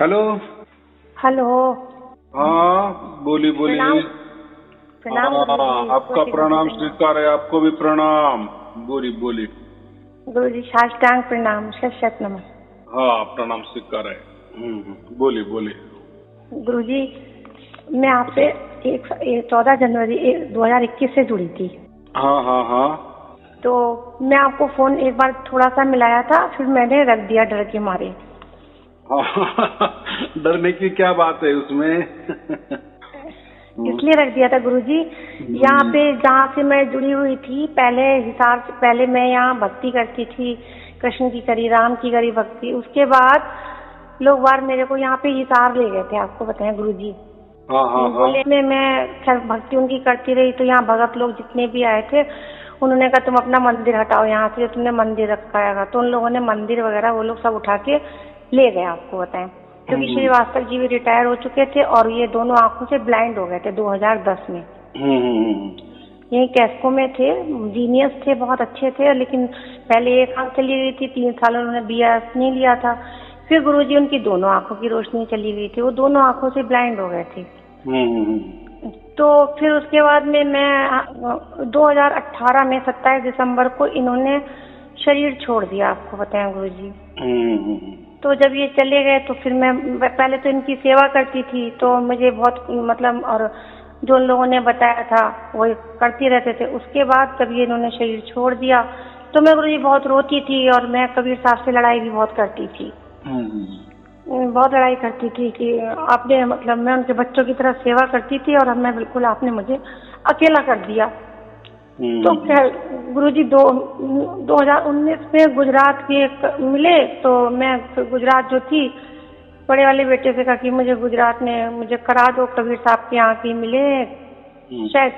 Hello. Hello. हाँ बोली बोली। प्रणाम। प्रणाम हाँ, गुरुजी। आपका कोटि कोटि प्रणाम प्रणाम। स्वीकार है, आपको भी प्रणाम। बोली बोली। गुरुजी साष्टांग प्रणाम, शत शत नमन। हाँ प्रणाम स्वीकार है। बोली बोली। गुरुजी मैं आपसे 14 जनवरी 2021 से जुड़ी थी। हाँ हाँ हाँ। तो मैं आपको फोन एक बार थोड़ा सा मिलाया था, फिर मैंने रख दिया डर के मारे। हाँ, डरने की क्या बात है उसमें। इसलिए रख दिया था गुरुजी, यहाँ पे जहाँ से मैं जुड़ी हुई थी पहले, हिसार से पहले मैं यहाँ भक्ति करती थी, कृष्ण की करी, राम की करी भक्ति। उसके बाद लोग बार मेरे को यहाँ पे हिसार ले गए थे, आपको बताएं गुरुजी। हाँ हाँ हाँ। बोले में मैं खैर भक्ति उनकी करती रही, तो यहाँ भगत लोग जितने भी आए थे उन्होंने कहा तुम अपना मंदिर हटाओ यहाँ से, तुमने मंदिर रखा है। तो उन लोगों ने मंदिर वगैरह वो लोग सब उठा के ले गए, आपको बताएं। क्योंकि श्रीवास्तव जी भी रिटायर हो चुके थे और ये दोनों आंखों से ब्लाइंड हो गए थे 2010 में। यही कैस्को में थे, जीनियस थे, बहुत अच्छे थे, लेकिन पहले एक आंख चली गई थी, 3 साल उन्होंने BS नहीं लिया था। फिर गुरुजी उनकी दोनों आंखों की रोशनी चली गई थी, वो दोनों आंखों से ब्लाइंड हो गए थे। तो फिर उसके बाद में मैं 2018 में 27 दिसंबर को इन्होंने शरीर छोड़ दिया, आपको बताएं गुरुजी। तो जब ये चले गए तो फिर मैं पहले तो इनकी सेवा करती थी, तो मुझे बहुत मतलब, और जो लोगों ने बताया था वो करती रहते थे। उसके बाद जब ये इन्होंने शरीर छोड़ दिया तो मैं गुरुजी बहुत रोती थी, और मैं कबीर साहब से लड़ाई भी बहुत करती थी। बहुत लड़ाई करती थी कि आपने मतलब, मैं उनके बच्चों की तरह सेवा करती थी और मैं बिल्कुल, आपने मुझे अकेला कर दिया। तो खैर गुरुजी 2019 में गुजरात के मिले, तो मैं गुजरात जो थी बड़े वाले बेटे से कहा कि मुझे गुजरात में मुझे करा दो, कबीर साहब के यहाँ की मिले, शायद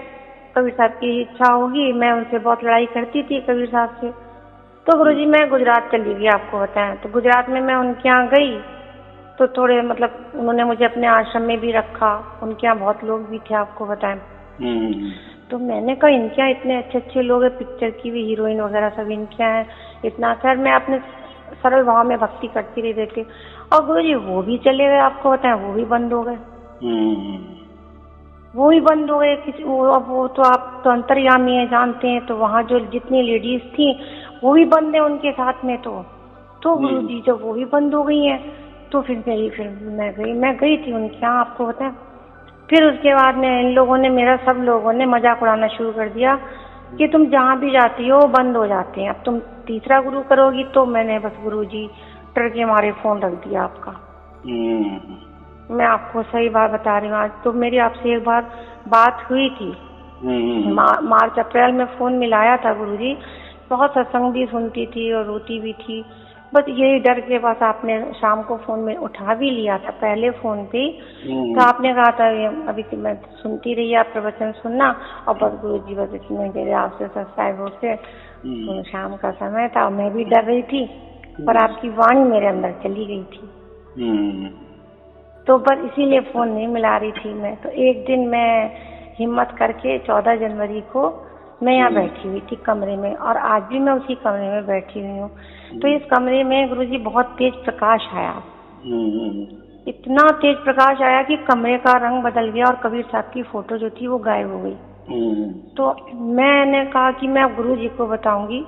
कबीर साहब की इच्छा होगी। मैं उनसे बहुत लड़ाई करती थी कबीर साहब से। तो गुरुजी मैं गुजरात चली गई, आपको बताएं। तो गुजरात में मैं उनके यहाँ गई तो थोड़े मतलब उन्होंने मुझे अपने आश्रम में भी रखा, उनके यहाँ बहुत लोग भी थे, आपको बताएं। तो मैंने कहा इनके यहाँ इतने अच्छे अच्छे लोग हैं, पिक्चर की भी हीरोइन वगैरह सब इनके यहाँ है, इतना। खैर मैं अपने सरल भाव में भक्ति करती रही देती। और गुरुजी वो भी चले गए, आपको बताएं, वो भी बंद हो गए। वो ही बंद हो गए। किसी वो तो आप तो अंतर्यामी है, जानते हैं। तो वहाँ जो जितनी लेडीज थी वो भी बंद है उनके साथ में। तो गुरुजी जब वो भी बंद हो गई हैं तो फिर मैं गई थी उनके यहाँ, आपको बताएं। फिर उसके बाद में इन लोगों ने, मेरा सब लोगों ने मजाक उड़ाना शुरू कर दिया कि तुम जहाँ भी जाती हो बंद हो जाते हैं, अब तुम तीसरा गुरु करोगी। तो मैंने बस गुरुजी डर के मारे फोन रख दिया आपका। मैं आपको सही बात बता रही हूँ। आज तो मेरी आपसे एक बार बात हुई थी, मार्च अप्रैल में फोन मिलाया था गुरुजी। बहुत सत्संग भी सुनती थी और रोती भी थी, बस यही डर के। बस आपने शाम को फोन में उठा भी लिया था पहले फोन पे, तो आपने कहा था अभी कि मैं सुनती रही, आप प्रवचन सुनना। और बस गुरुजी बस इतने देर आपसे सब्सक्राइब होते, तो शाम का समय था, मैं भी डर रही थी, पर आपकी वाणी मेरे अंदर चली गई थी। तो बस इसीलिए फोन नहीं मिला रही थी मैं। तो एक दिन मैं हिम्मत करके 14 जनवरी को मैं यहाँ बैठी हुई थी कमरे में, और आज भी मैं उसी कमरे में बैठी हुई हूँ। तो इस कमरे में गुरुजी बहुत तेज प्रकाश आया, इतना तेज प्रकाश आया कि कमरे का रंग बदल गया, और कबीर साहब की फोटो जो थी वो गायब हो गई। तो मैंने कहा कि मैं गुरुजी को बताऊंगी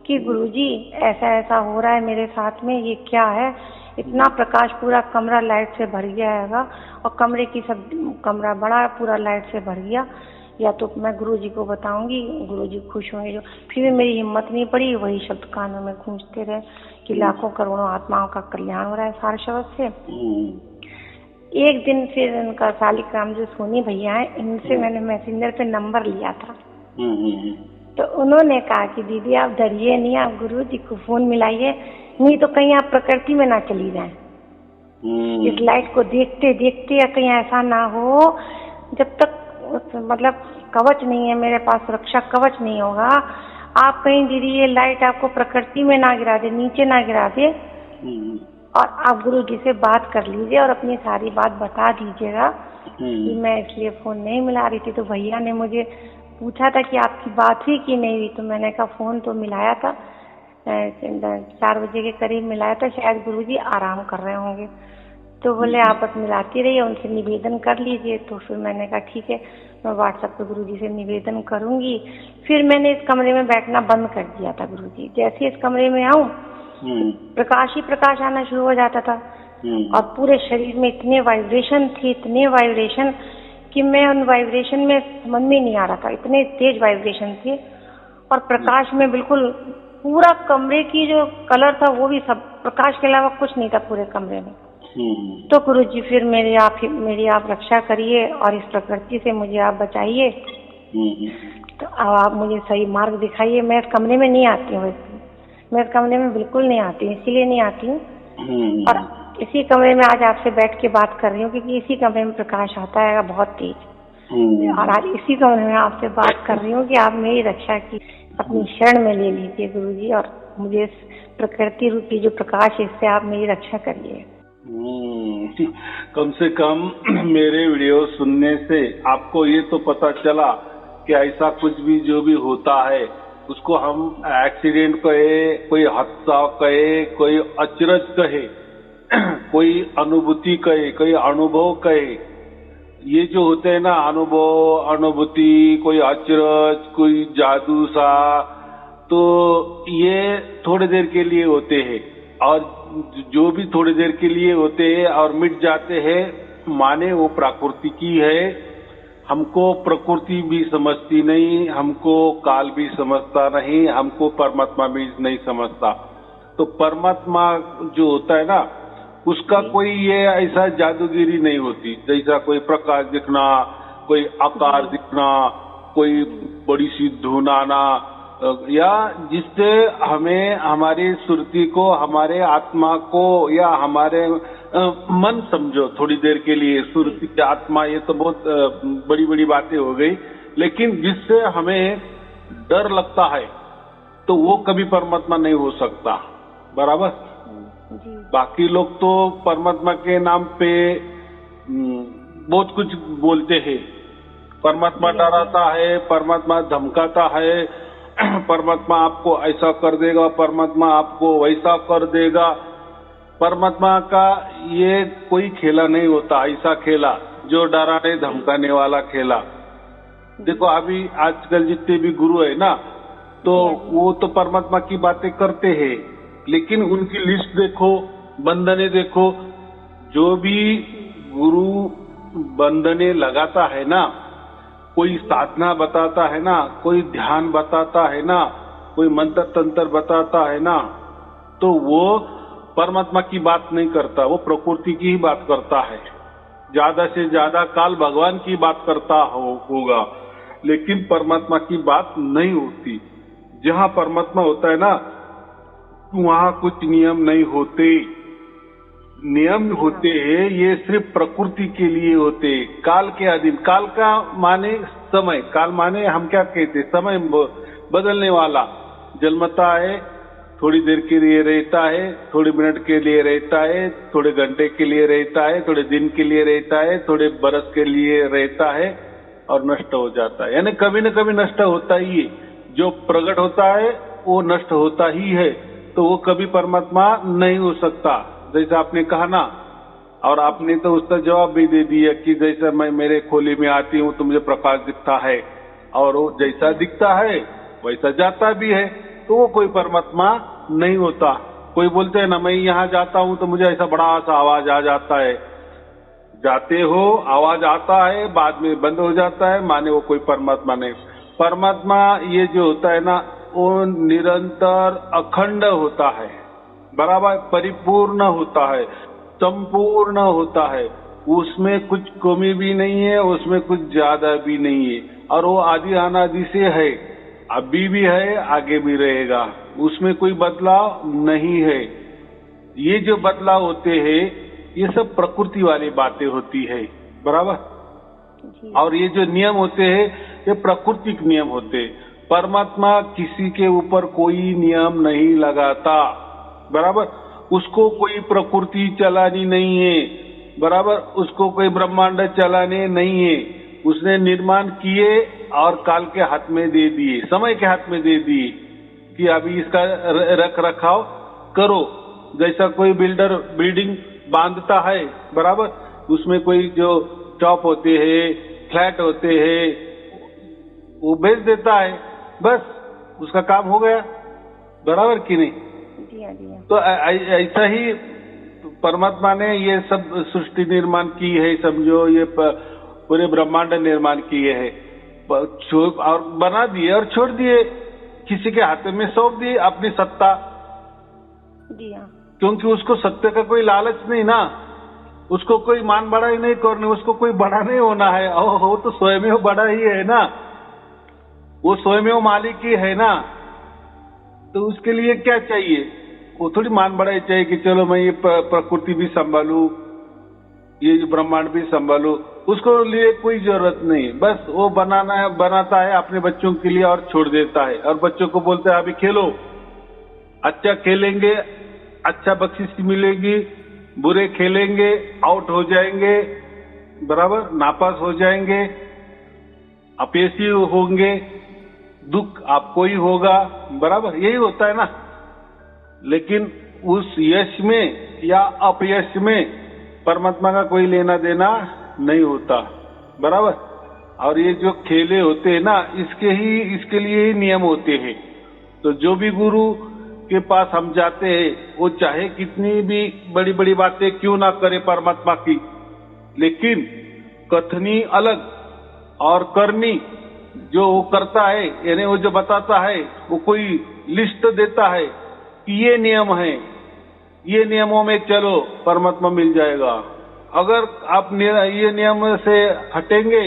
कि गुरुजी ऐसा ऐसा हो रहा है मेरे साथ में, ये क्या है। इतना प्रकाश, पूरा कमरा लाइट से भर गया है, और कमरे की सब कमरा बड़ा पूरा लाइट से भर गया। या तो मैं गुरुजी को बताऊंगी, गुरुजी खुश होंगे। जो फिर भी मेरी हिम्मत नहीं पड़ी, वही शब्द कानों में गूंजते रहे कि लाखों करोड़ों आत्माओं का कल्याण हो रहा है सार शब्द से। एक दिन फिर इनका सालिग्राम जो सोनी भैया है, इनसे मैंने मैसेंजर पे नंबर लिया था। तो उन्होंने कहा कि दीदी आप डरिए नहीं, आप गुरुजी को फोन मिलाइए, नहीं तो कहीं आप प्रकृति में ना चली जाएं। इस लाइट को देखते देखते, या कहीं ऐसा ना हो जब तक मतलब कवच नहीं है मेरे पास, सुरक्षा कवच नहीं होगा, आप कहीं दीदी ये लाइट आपको प्रकृति में ना गिरा दे, नीचे ना गिरा दे। और आप गुरुजी से बात कर लीजिए और अपनी सारी बात बता दीजिएगा कि मैं इसलिए फोन नहीं मिला रही थी। तो भैया ने मुझे पूछा था कि आपकी बात हुई कि नहीं हुई। तो मैंने कहा फोन तो मिलाया था, 4 बजे के करीब मिलाया था, शायद गुरुजी आराम कर रहे होंगे। तो बोले आप बस मिलाती रहिए, उनसे निवेदन कर लीजिए। तो फिर मैंने कहा ठीक है, मैं व्हाट्सएप पे गुरुजी से निवेदन करूंगी। फिर मैंने इस कमरे में बैठना बंद कर दिया था गुरुजी। जैसे इस कमरे में आऊं प्रकाश ही प्रकाश आना शुरू हो जाता था और पूरे शरीर में इतने वाइब्रेशन थे, इतने वाइब्रेशन कि मैं उन वाइब्रेशन में समझ में नहीं आ रहा था, इतने तेज वाइब्रेशन थे। और प्रकाश में बिल्कुल पूरा कमरे की जो कलर था वो भी सब प्रकाश के अलावा कुछ नहीं था पूरे कमरे में। तो गुरुजी फिर मेरी आप रक्षा करिए और इस प्रकृति से मुझे आप बचाइए। तो अब आप मुझे सही मार्ग दिखाइए। मैं इस कमरे में नहीं आती हूँ, मैं इस कमरे में बिल्कुल नहीं आती हूँ, इसीलिए नहीं आती हूँ। और इसी कमरे में आज आपसे बैठ के बात कर रही हूँ क्योंकि इसी कमरे में प्रकाश आता है बहुत तेज। और आज इसी कमरे में आपसे बात कर रही हूँ कि आप मेरी रक्षा की अपनी शरण में ले लीजिए गुरुजी, और मुझे इस प्रकृति रूपी जो प्रकाश है इससे आप मेरी रक्षा करिए। कम से कम मेरे वीडियो सुनने से आपको ये तो पता चला कि ऐसा कुछ भी जो भी होता है उसको हम एक्सीडेंट कहे, कोई हादसा कहे, कोई अचरज कहे, कोई अनुभूति कहे, कोई अनुभव कहे। ये जो होते हैं ना अनुभव, अनुभूति, कोई अचरज, कोई जादू सा, तो ये थोड़ी देर के लिए होते हैं। और जो भी थोड़ी देर के लिए होते हैं और मिट जाते हैं, माने वो प्रकृति की है। हमको प्रकृति भी समझती नहीं, हमको काल भी समझता नहीं, हमको परमात्मा भी नहीं समझता। तो परमात्मा जो होता है ना उसका कोई ये ऐसा जादूगिरी नहीं होती, जैसा कोई प्रकाश दिखना, कोई आकार दिखना, कोई बड़ी सी धुन आना, या जिससे हमें हमारी सुरती को, हमारे आत्मा को या हमारे मन समझो थोड़ी देर के लिए, सुरती आत्मा ये तो बहुत बड़ी बड़ी बातें हो गई, लेकिन जिससे हमें डर लगता है तो वो कभी परमात्मा नहीं हो सकता। बराबर। बाकी लोग तो परमात्मा के नाम पे बहुत कुछ बोलते हैं। परमात्मा डराता है, परमात्मा धमकाता है, परमात्मा आपको ऐसा कर देगा, परमात्मा आपको वैसा कर देगा। परमात्मा का ये कोई खेला नहीं होता, ऐसा खेला जो डराने धमकाने वाला खेला। देखो अभी आजकल जितने भी गुरु है ना, तो वो तो परमात्मा की बातें करते हैं, लेकिन उनकी लिस्ट देखो, बंधने देखो। जो भी गुरु बंधने लगाता है ना, कोई साधना बताता है ना, कोई ध्यान बताता है ना, कोई मंत्र तंत्र बताता है ना, तो वो परमात्मा की बात नहीं करता, वो प्रकृति की ही बात करता है। ज्यादा से ज्यादा काल भगवान की बात करता होगा, लेकिन परमात्मा की बात नहीं होती। जहां परमात्मा होता है ना वहां कुछ नियम नहीं होते। नियम होते हैं ये सिर्फ प्रकृति के लिए होते, काल के अधीन। काल का माने समय, काल माने हम क्या कहते, समय बदलने वाला। जन्मता है, थोड़ी देर के लिए रहता है, थोड़े मिनट के लिए रहता है, थोड़े घंटे के लिए रहता है, थोड़े दिन के लिए रहता है, थोड़े बरस के लिए रहता है और नष्ट हो जाता है। यानी कभी न कभी नष्ट होता ही है। जो प्रकट होता है वो नष्ट होता ही है, तो वो कभी परमात्मा नहीं हो सकता। जैसा आपने कहा ना, और आपने तो उसका जवाब भी दे दिया कि जैसा मैं मेरे खोली में आती हूँ तो मुझे प्रकाश दिखता है, और वो जैसा दिखता है वैसा जाता भी है, तो वो कोई परमात्मा नहीं होता। कोई बोलते हैं ना मैं यहाँ जाता हूँ तो मुझे ऐसा बड़ा सा आवाज आ जाता है। जाते हो, आवाज आता है, बाद में बंद हो जाता है, माने वो कोई परमात्मा नहीं। परमात्मा ये जो होता है ना वो निरंतर अखंड होता है, बराबर परिपूर्ण होता है, संपूर्ण होता है। उसमें कुछ कमी भी नहीं है, उसमें कुछ ज्यादा भी नहीं है, और वो आदि अनादि से है, अभी भी है, आगे भी रहेगा। उसमें कोई बदलाव नहीं है। ये जो बदलाव होते हैं ये सब प्रकृति वाली बातें होती है, बराबर। और ये जो नियम होते हैं ये प्राकृतिक नियम होते। परमात्मा किसी के ऊपर कोई नियम नहीं लगाता, बराबर। उसको कोई प्रकृति चलानी नहीं है, बराबर। उसको कोई ब्रह्मांड चलाने नहीं है। उसने निर्माण किए और काल के हाथ में दे दिए, समय के हाथ में दे दिए कि अभी इसका रख रखाव करो। जैसा कोई बिल्डर बिल्डिंग बांधता है, बराबर, उसमें कोई जो चॉप होते हैं, फ्लैट होते हैं, वो बेच देता है, बस उसका काम हो गया, बराबर कि नहीं? जी हाँ, जी हाँ। तो ऐसा ही परमात्मा ने ये सब सृष्टि निर्माण की है, समझो, ये पूरे ब्रह्मांड निर्माण किए है और बना दिए और छोड़ दिए, किसी के हाथ में सौंप दिए अपनी सत्ता। जी हाँ। क्योंकि उसको सत्य का कोई लालच नहीं ना, उसको कोई मान बड़ा ही नहीं करनी, उसको कोई बड़ा नहीं होना है, वो तो स्वयं ही बड़ा ही है ना, वो स्वयं ही मालिक ही है ना। तो उसके लिए क्या चाहिए? वो थोड़ी मान बड़ा ही चाहिए कि चलो मैं ये प्रकृति भी संभालू, ये ब्रह्मांड भी संभालू, उसको लिए कोई जरूरत नहीं। बस वो बनाता है अपने बच्चों के लिए और छोड़ देता है, और बच्चों को बोलता है अभी खेलो, अच्छा खेलेंगे अच्छा बख्शिश मिलेगी, बुरे खेलेंगे आउट हो जाएंगे, बराबर, नापास हो जाएंगे, अपयशी होंगे, दुख आपको ही होगा, बराबर, यही होता है ना। लेकिन उस यश में या अपयश में परमात्मा का कोई लेना देना नहीं होता, बराबर। और ये जो खेले होते हैं ना, इसके लिए ही नियम होते हैं। तो जो भी गुरु के पास हम जाते हैं, वो चाहे कितनी भी बड़ी बड़ी बातें क्यों ना करे परमात्मा की, लेकिन कथनी अलग और करनी जो वो करता है, यानी वो जो बताता है, वो कोई लिस्ट देता है कि ये नियम है, ये नियमों में चलो परमात्मा मिल जाएगा। अगर आप ये नियम से हटेंगे,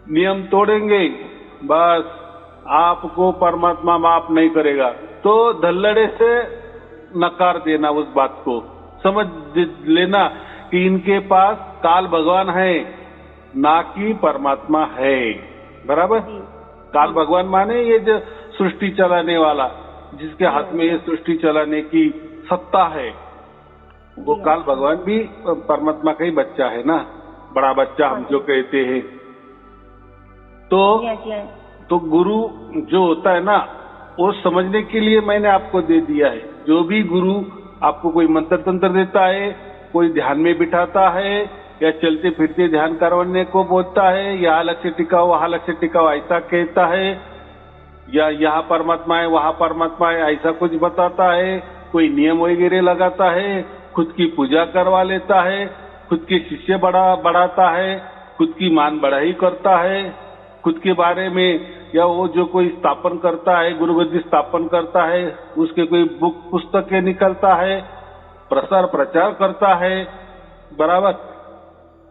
नियम तोड़ेंगे, बस आपको परमात्मा माफ नहीं करेगा। तो धल्लड़े से नकार देना, उस बात को समझ लेना कि इनके पास काल भगवान है, ना कि परमात्मा है, बराबर। काल भगवान माने ये जो सृष्टि चलाने वाला, जिसके हाथ में ये सृष्टि चलाने की सत्ता है, वो काल भगवान भी परमात्मा का ही बच्चा है ना, बड़ा बच्चा हम जो कहते हैं। तो गुरु जो होता है ना, वो समझने के लिए मैंने आपको दे दिया है। जो भी गुरु आपको कोई मंत्र तंत्र देता है, कोई ध्यान में बिठाता है, या चलते फिरते ध्यान करवाने को बोलता है, यहाँ लक्ष्य टिकाओ वहां लक्ष्य टिकाओ ऐसा कहता है, या यहाँ परमात्मा है वहां परमात्मा है ऐसा कुछ बताता है, कोई नियम वगैरह लगाता है, खुद की पूजा करवा लेता है, खुद के शिष्य बढ़ाता है, खुद की मान बढ़ाई करता है, खुद के बारे में, या वो जो कोई स्थापन करता है, गुरुगद्दी स्थापन करता है, उसके कोई बुक पुस्तकें निकलता है, प्रसार प्रचार करता है, बराबर।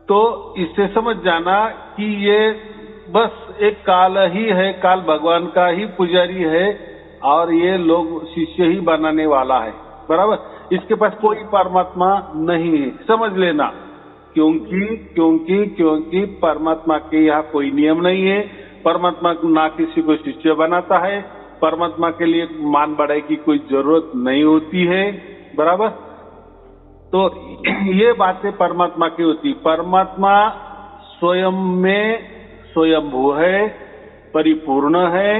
तो इससे समझ जाना कि ये बस एक काल ही है, काल भगवान का ही पुजारी है, और ये लोग शिष्य ही बनाने वाला है, बराबर। इसके पास कोई परमात्मा नहीं है, समझ लेना। क्योंकि परमात्मा के यहाँ कोई नियम नहीं है, परमात्मा ना किसी को शिष्य बनाता है, परमात्मा के लिए मान बढ़ाई की कोई जरूरत नहीं होती है, बराबर। तो ये बातें परमात्मा की होती। परमात्मा स्वयं में स्वयंभू है, परिपूर्ण है,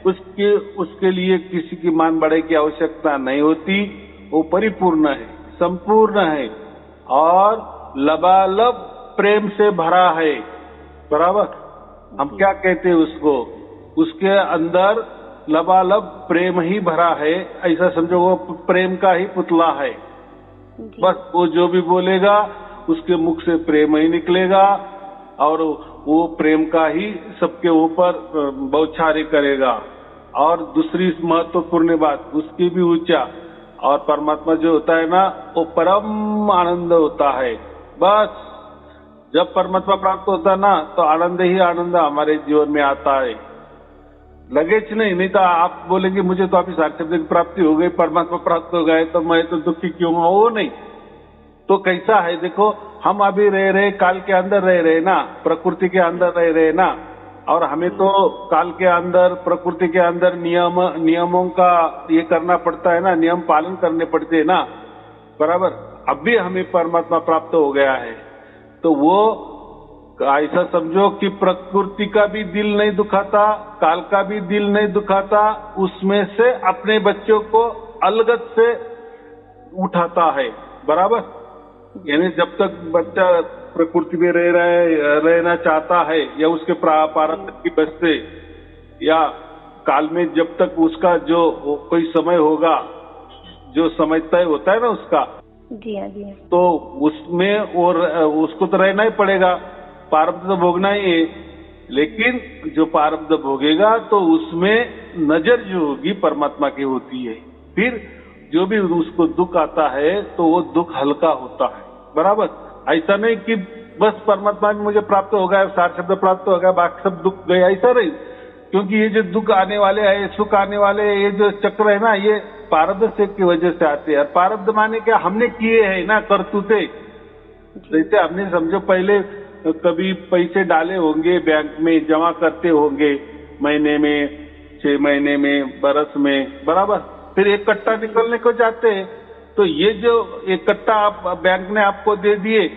उसके लिए किसी की मान बढ़ाई की आवश्यकता नहीं होती, वो परिपूर्ण है, संपूर्ण है, और लबालब प्रेम से भरा है, बराबर। हम क्या कहते हैं उसको, उसके अंदर लबालब प्रेम ही भरा है, ऐसा समझो वो प्रेम का ही पुतला है। बस वो जो भी बोलेगा उसके मुख से प्रेम ही निकलेगा, और वो प्रेम का ही सबके ऊपर बौछारे करेगा। और दूसरी महत्वपूर्ण बात, उसकी भी ऊंचा, और परमात्मा जो होता है ना, वो परम आनंद होता है। बस जब परमात्मा प्राप्त होता है ना, तो आनंद ही आनंद हमारे जीवन में आता है, लगेच नहीं तो आप बोलेंगे मुझे तो अभी साक्षात की प्राप्ति हो गई, परमात्मा प्राप्त हो गए, तो मैं तो दुखी क्यों हूं, वो नहीं। तो कैसा है देखो, हम अभी रह रहे काल के अंदर रह रहे ना, प्रकृति के अंदर रह रहे ना, और हमें तो काल के अंदर प्रकृति के अंदर नियमों का ये करना पड़ता है ना, नियम पालन करने पड़ते हैं ना, बराबर। अब भी हमें परमात्मा प्राप्त हो गया है, तो वो ऐसा समझो कि प्रकृति का भी दिल नहीं दुखाता, काल का भी दिल नहीं दुखाता, उसमें से अपने बच्चों को अलगत से उठाता है, बराबर। यानी जब तक बच्चा प्रकृति में रहना चाहता है या उसके प्रारब्ध की वजह से या काल में जब तक उसका जो कोई समय होगा, जो समय तय होता है ना उसका, जी हाँ, जी हाँ। तो उसमें और उसको तो रहना ही पड़ेगा, प्रारब्ध तो भोगना ही है। लेकिन जो प्रारब्ध भोगेगा तो उसमें नजर जो होगी परमात्मा की होती है। फिर जो भी उसको दुख आता है तो वो दुख हल्का होता है, बराबर। ऐसा नहीं कि बस परमात्मा में मुझे प्राप्त हो गया, सार शब्द प्राप्त हो गया, बाकी सब दुख गए, ऐसा नहीं। क्योंकि ये जो दुख आने वाले है, सुख आने वाले, ये जो चक्र है ना, ये प्रारब्ध से की वजह से आते हैं। प्रारब्ध माने क्या, हमने किए हैं ना करतूते। जैसे हमने समझो पहले कभी पैसे डाले होंगे बैंक में, जमा करते होंगे महीने में, 6 महीने में, बरस में, बराबर। फिर एक कट्टा निकलने को जाते हैं, तो ये जो एक कट्टा आप बैंक ने आपको दे दिए,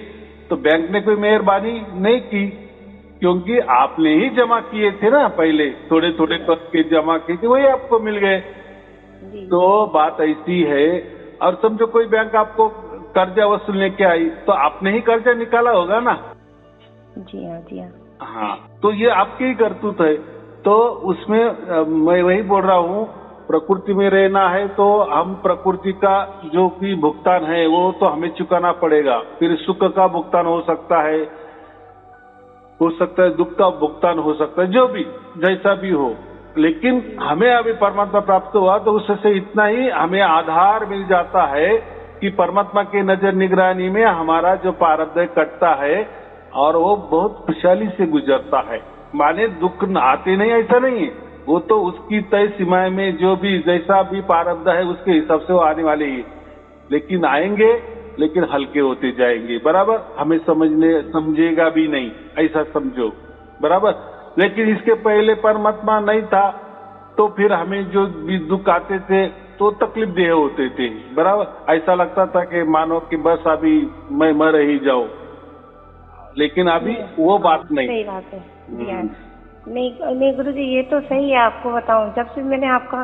तो बैंक ने कोई मेहरबानी नहीं की, क्योंकि आपने ही जमा किए थे ना, पहले थोड़े थोड़े करके जमा किए थे, वही आपको मिल गए। तो बात ऐसी है। और समझो कोई बैंक आपको कर्जा वसूलने के आई, तो आपने ही कर्जा निकाला होगा ना। जी हाँ, जी हाँ। हाँ, तो ये आपकी ही करतूत है। तो उसमें मैं वही बोल रहा हूँ, प्रकृति में रहना है तो हम प्रकृति का जो भी भुगतान है वो तो हमें चुकाना पड़ेगा। फिर सुख का भुगतान हो सकता है दुख का भुगतान हो सकता है, जो भी जैसा भी हो। लेकिन हमें अभी परमात्मा प्राप्त हुआ तो उससे इतना ही हमें आधार मिल जाता है कि परमात्मा की नजर निगरानी में हमारा जो प्रारब्ध कटता है और वो बहुत खुशहाली से गुजरता है। माने दुख आते नहीं, ऐसा नहीं है, वो तो उसकी तय सीमाएं में जो भी जैसा भी प्रारब्ध है उसके हिसाब से वो आने वाले ही, लेकिन आएंगे, लेकिन हल्के होते जाएंगे, बराबर। हमें समझेगा भी नहीं, ऐसा समझो, बराबर। लेकिन इसके पहले परमात्मा नहीं था तो फिर हमें जो भी दुख आते थे तो तकलीफ देह होते थे, बराबर। ऐसा लगता था कि मानो कि बस अभी मैं मर ही जाऊं, लेकिन अभी वो बात नहीं। सही बात है। नहीं गुरु जी, ये तो सही है। आपको बताऊं, जब से मैंने आपका,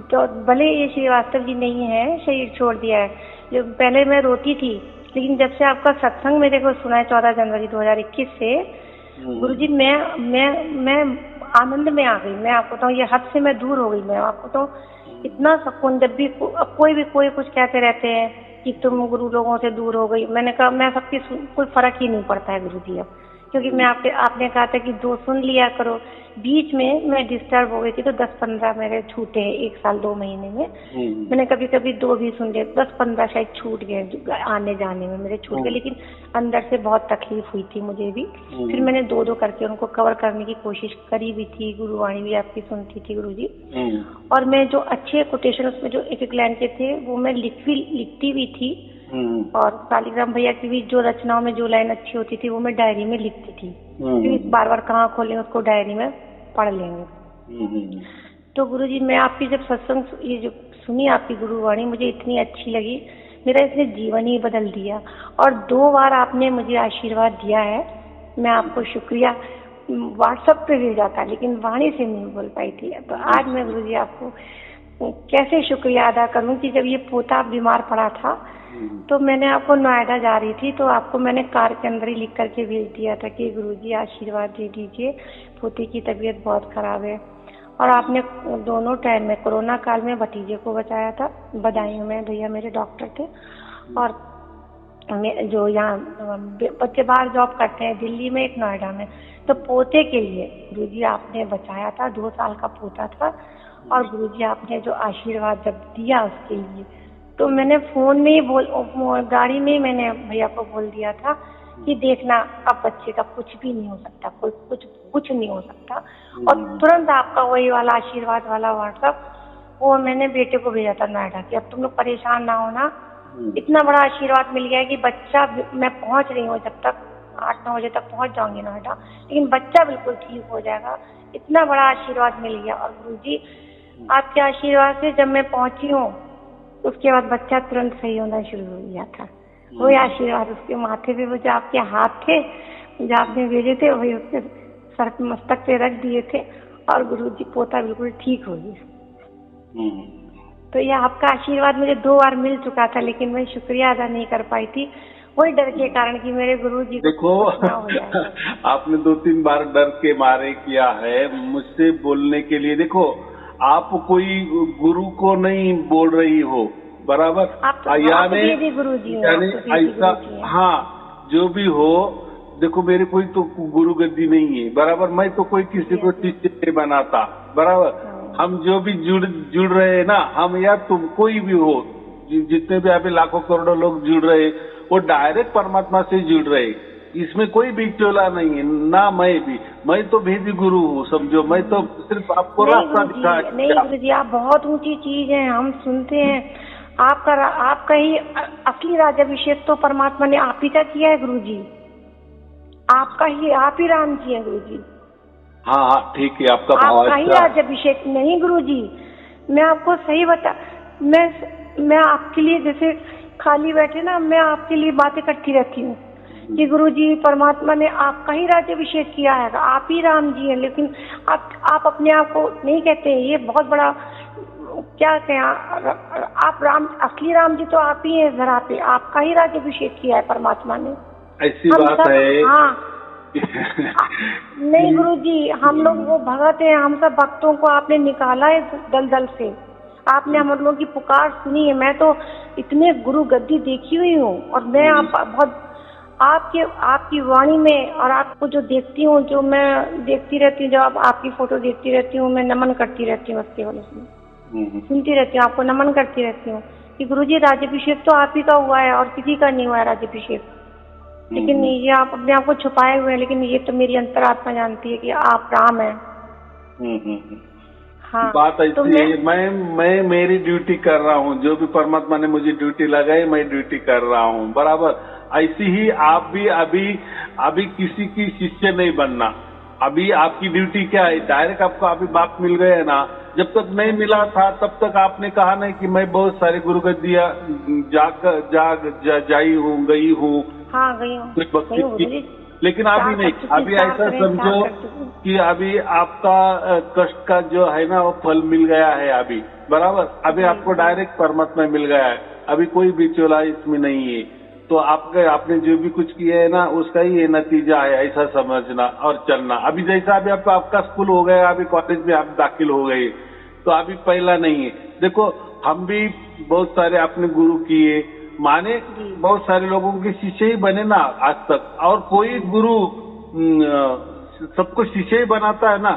तो भले ये श्रीवास्तव जी नहीं है, शरीर छोड़ दिया है, जो पहले मैं रोती थी, लेकिन जब से आपका सत्संग मेरे को सुना है 14 जनवरी 2021 से, गुरु जी मैं आनंद में आ गई। मैं आपको बताऊं, ये हद से मैं दूर हो गई। मैं आपको तो इतना सुकून, जब भी कोई कुछ कहते रहते हैं कि तुम गुरु लोगों से दूर हो गई, मैंने कहा मैं सबकी कोई फर्क ही नहीं पड़ता है गुरु जी अब, क्योंकि मैं आपने कहा था कि 2 सुन लिया करो। बीच में मैं डिस्टर्ब हो गई थी तो 10-15 मेरे छूटे हैं 1 साल 2 महीने में। मैंने कभी कभी 2 भी सुन लिए, 10-15 शायद छूट गए, आने जाने में मेरे छूट गए, लेकिन अंदर से बहुत तकलीफ हुई थी मुझे भी। फिर मैंने 2 करके उनको कवर करने की कोशिश करी भी थी। गुरुवाणी भी आपकी सुनती थी गुरु जी, और मैं जो अच्छे कोटेशन उसमें जो एक लाइन के थे वो मैं लिखती भी थी, और शालिग्राम भैया की भी जो रचनाओं में जो लाइन अच्छी होती थी वो मैं डायरी में लिखती थी, क्योंकि बार बार कहाँ खोलें उसको, डायरी में पढ़ लेंगे। तो गुरुजी, मैं आपकी जब सत्संग ये जो सुनी आपकी गुरुवाणी, मुझे इतनी अच्छी लगी, मेरा इसने जीवन ही बदल दिया। और 2 बार आपने मुझे आशीर्वाद दिया है। मैं आपको शुक्रिया व्हाट्सएप पे भेजा था, लेकिन वाणी से नहीं बोल पाई थी। तो आज मैं गुरुजी आपको कैसे शुक्रिया अदा करूं कि जब ये पोता बीमार पड़ा था तो मैंने आपको नोएडा जा रही थी, तो आपको मैंने कार के अंदर ही लिख करके भेज दिया था कि गुरुजी आशीर्वाद दे दीजिए, पोते की तबीयत बहुत खराब है। और आपने दोनों टाइम में, कोरोना काल में भतीजे को बचाया था, बदायूं में भैया मेरे डॉक्टर थे, और जो यहाँ बच्चे बाहर जॉब करते हैं, दिल्ली में, एक नोएडा में। तो पोते के लिए गुरुजी आपने बचाया था, 2 साल का पोता था, और गुरुजी आपने जो आशीर्वाद जब दिया उसके लिए, तो मैंने फोन में ही गाड़ी में मैंने भैया को बोल दिया था कि देखना अब बच्चे का कुछ भी नहीं हो सकता, कुछ नहीं हो सकता। और तुरंत आपका वही वाला आशीर्वाद वाला व्हाट्सएप वो मैंने बेटे को भेजा था नोएडा कि अब तुम लोग परेशान ना होना, इतना बड़ा आशीर्वाद मिल गया है कि बच्चा, मैं पहुंच रही हूँ, जब तक 8-9 बजे तक पहुंच जाऊंगी नोएडा, लेकिन बच्चा बिल्कुल ठीक हो जाएगा। इतना बड़ा आशीर्वाद मिल गया। और गुरुजी आपके आशीर्वाद से जब मैं पहुंची हूँ उसके बाद बच्चा तुरंत सही होना शुरू हो गया था। वही आशीर्वाद उसके माथे पे, वो जो आपके हाथ थे जो आपने भेजे थे, वही उसके सर पे, मस्तक पे रख दिए थे, और गुरुजी पोता बिल्कुल ठीक हो गया। तो ये आपका आशीर्वाद मुझे 2 बार मिल चुका था, लेकिन मैं शुक्रिया अदा नहीं कर पाई थी। वही डर के कारण कि मेरे गुरुजी को देखो कुछ ना हो जाए। आपने 2-3 बार डर के मारे किया है मुझसे बोलने के लिए। देखो आप कोई गुरु को नहीं बोल रही हो, बराबर। आप तो दीदी गुरुजी हैं, आप यानी तो दीदी ऐसा, गुरुजी हैं। हाँ जो भी हो, देखो मेरे कोई तो गुरु गद्दी नहीं है, बराबर। मैं तो कोई किसी को शिष्य नहीं बनाता, बराबर। हम जो भी जुड़ रहे हैं ना, हम या तुम कोई भी हो, जितने भी अभी लाखों करोड़ों लोग जुड़ रहे हैं, वो डायरेक्ट परमात्मा से जुड़ रहे हैं। इसमें कोई बिचौला नहीं है ना। मैं तो भेदी गुरु हूँ, समझो। मैं तो सिर्फ आपको रास्ता दिखा। नहीं गुरुजी, आप बहुत ऊंची चीज है, हम सुनते हैं। आपका ही असली राज्याभिषेक तो परमात्मा ने आप ही का किया है गुरुजी। आप ही राम जी है गुरुजी। हाँ ठीक है, आपका भाव आपका ही राज्याभिषेक नहीं गुरुजी। मैं आपको सही बता, मैं आपके लिए जैसे खाली बैठे ना, मैं आपके लिए बातें करती रहती हूँ कि गुरुजी परमात्मा ने आपका ही राज्याभिषेक किया है, आप ही राम जी हैं। लेकिन आप अपने आप को नहीं कहते, ये बहुत बड़ा क्या कहें, आप राम, असली राम जी तो आप ही हैं धरा पे। आपका ही राज्याभिषेक किया है परमात्मा ने। ऐसी बात है। हाँ नहीं गुरुजी, हम लोग वो भगत हैं, हम सब भक्तों को आपने निकाला है दलदल से। आपने हम लोगों की पुकार सुनी है। मैं तो इतने गुरु गद्दी देखी हुई हूँ, और मैं बहुत आपकी वाणी में, और आपको जो देखती हूँ, जो मैं देखती रहती हूँ, जब आपकी फोटो देखती रहती हूँ, मैं नमन करती रहती हूँ, उसके वजह से सुनती रहती हूँ, आपको नमन करती रहती हूँ कि गुरुजी राज्याभिषेक तो आप ही का हुआ है और किसी का नहीं हुआ है राज्याभिषेक। लेकिन ये आप अपने आप को छुपाए हुए हैं, लेकिन ये तो मेरी अंतरात्मा जानती है कि आप राम हैं। हाँ, बात ऐसी है, मैं मेरी ड्यूटी कर रहा हूँ। जो भी परमात्मा ने मुझे ड्यूटी लगाई, मैं ड्यूटी कर रहा हूँ, बराबर। ऐसी ही आप भी अभी किसी की शिष्य नहीं बनना। अभी आपकी ड्यूटी क्या है, डायरेक्ट आपको अभी बाप मिल गए ना। जब तक नहीं मिला था तब तक आपने कहा नहीं कि मैं बहुत सारे गुरु गद्दियाँ गई हूँ। हाँ गई हूँ, लेकिन अभी नहीं। अभी ऐसा समझो कि अभी आपका कष्ट का जो है ना, वो फल मिल गया है अभी, बराबर। अभी आपको डायरेक्ट परमात्मा मिल गया है। अभी कोई बिचौला इसमें नहीं है। तो आपने जो भी कुछ किया है ना, उसका ही ये नतीजा है, ऐसा समझना और चलना। अभी जैसा अभी आपका स्कूल हो गया, अभी कॉलेज में आप दाखिल हो गए, तो अभी पहला नहीं है। देखो हम भी बहुत सारे अपने गुरु किए, माने बहुत सारे लोगों के शिष्य ही बने ना आज तक। और कोई गुरु सबको शिष्य ही बनाता है ना,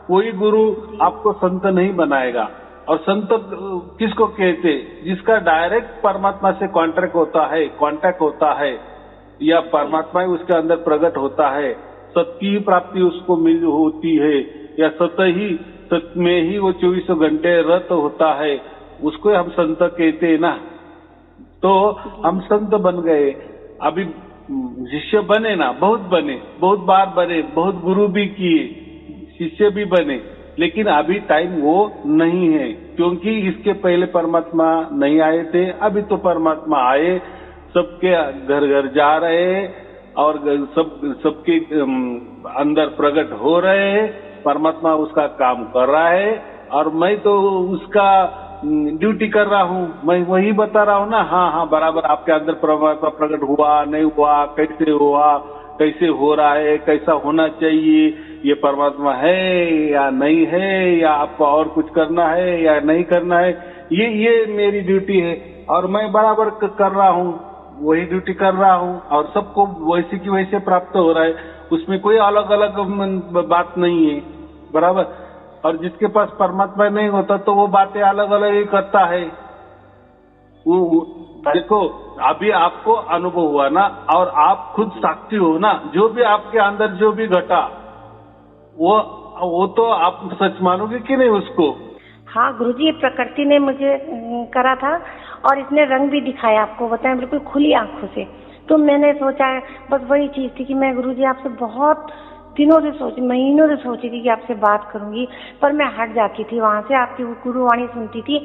कोई गुरु आपको संत नहीं बनाएगा। और संत किसको कहते, जिसका डायरेक्ट परमात्मा से कांटेक्ट होता है, या परमात्मा ही उसके अंदर प्रकट होता है, सत्य की प्राप्ति उसको मिल होती है, या सत में ही वो 24 घंटे रत होता है, उसको हम संत कहते हैं ना। तो हम संत बन गए। अभी शिष्य बने ना, बहुत बार बने, बहुत गुरु भी किए, शिष्य भी बने, लेकिन अभी टाइम वो नहीं है, क्योंकि इसके पहले परमात्मा नहीं आए थे। अभी तो परमात्मा आए, सबके घर घर जा रहे और सबके अंदर प्रकट हो रहे हैं। परमात्मा उसका काम कर रहा है, और मैं तो उसका ड्यूटी कर रहा हूँ। मैं वही बता रहा हूँ ना। हाँ बराबर, आपके अंदर परमात्मा प्रकट हुआ नहीं हुआ, कैसे हुआ, कैसे हो रहा है, कैसा होना चाहिए, ये परमात्मा है या नहीं है, या आपको और कुछ करना है या नहीं करना है, ये मेरी ड्यूटी है। और मैं बराबर कर रहा हूँ, वही ड्यूटी कर रहा हूँ, और सबको वैसे की वैसे प्राप्त हो रहा है। उसमें कोई अलग अलग बात नहीं है, बराबर। और जिसके पास परमात्मा नहीं होता तो वो बातें अलग अलग ही करता है। वो देखो, अभी आपको अनुभव हुआ ना, और आप खुद साक्षी हो ना, जो भी आपके अंदर जो भी घटा, वो तो आप सच मानोगे कि नहीं उसको। हाँ गुरुजी, प्रकृति ने मुझे करा था, और इसने रंग भी दिखाया, आपको बताएं, बिल्कुल खुली आंखों से। तो मैंने सोचा, बस वही चीज थी कि मैं गुरुजी आपसे बहुत दिनों से सोची, महीनों से सोची थी कि आपसे बात करूंगी, पर मैं हट जाती थी वहां से। आपकी गुरुवाणी सुनती थी,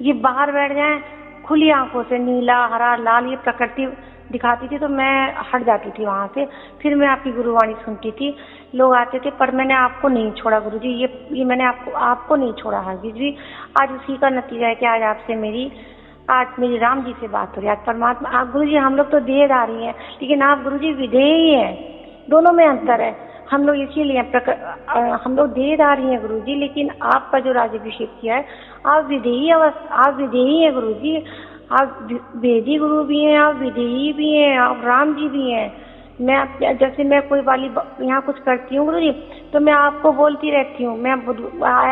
ये बाहर बैठ जाए खुली आंखों से, नीला हरा लाल ये प्रकृति दिखाती थी, तो मैं हट जाती थी वहां से। फिर मैं आपकी गुरुवाणी सुनती थी, लोग आते थे, पर मैंने आपको नहीं छोड़ा गुरुजी। ये मैंने आपको नहीं छोड़ा है गुरुजी। आज उसी का नतीजा है कि आज आपसे मेरी आज मेरी राम जी से बात हो रही है, आज परमात्मा। आप गुरुजी हम लोग तो देहधारी हैं, लेकिन आप गुरुजी विधेयी हैं, दोनों में अंतर है। हम लोग इसीलिए हम लोग देहधारी हैं गुरुजी, लेकिन आपका जो राज्याभिषेक किया है आप विधेयी हैं गुरुजी। आप वेदी गुरु भी हैं, आप विधेयी भी हैं, आप राम जी भी हैं। मैं जैसे मैं कोई वाली यहाँ कुछ करती हूँ गुरुजी, तो मैं आपको बोलती रहती हूँ, मैं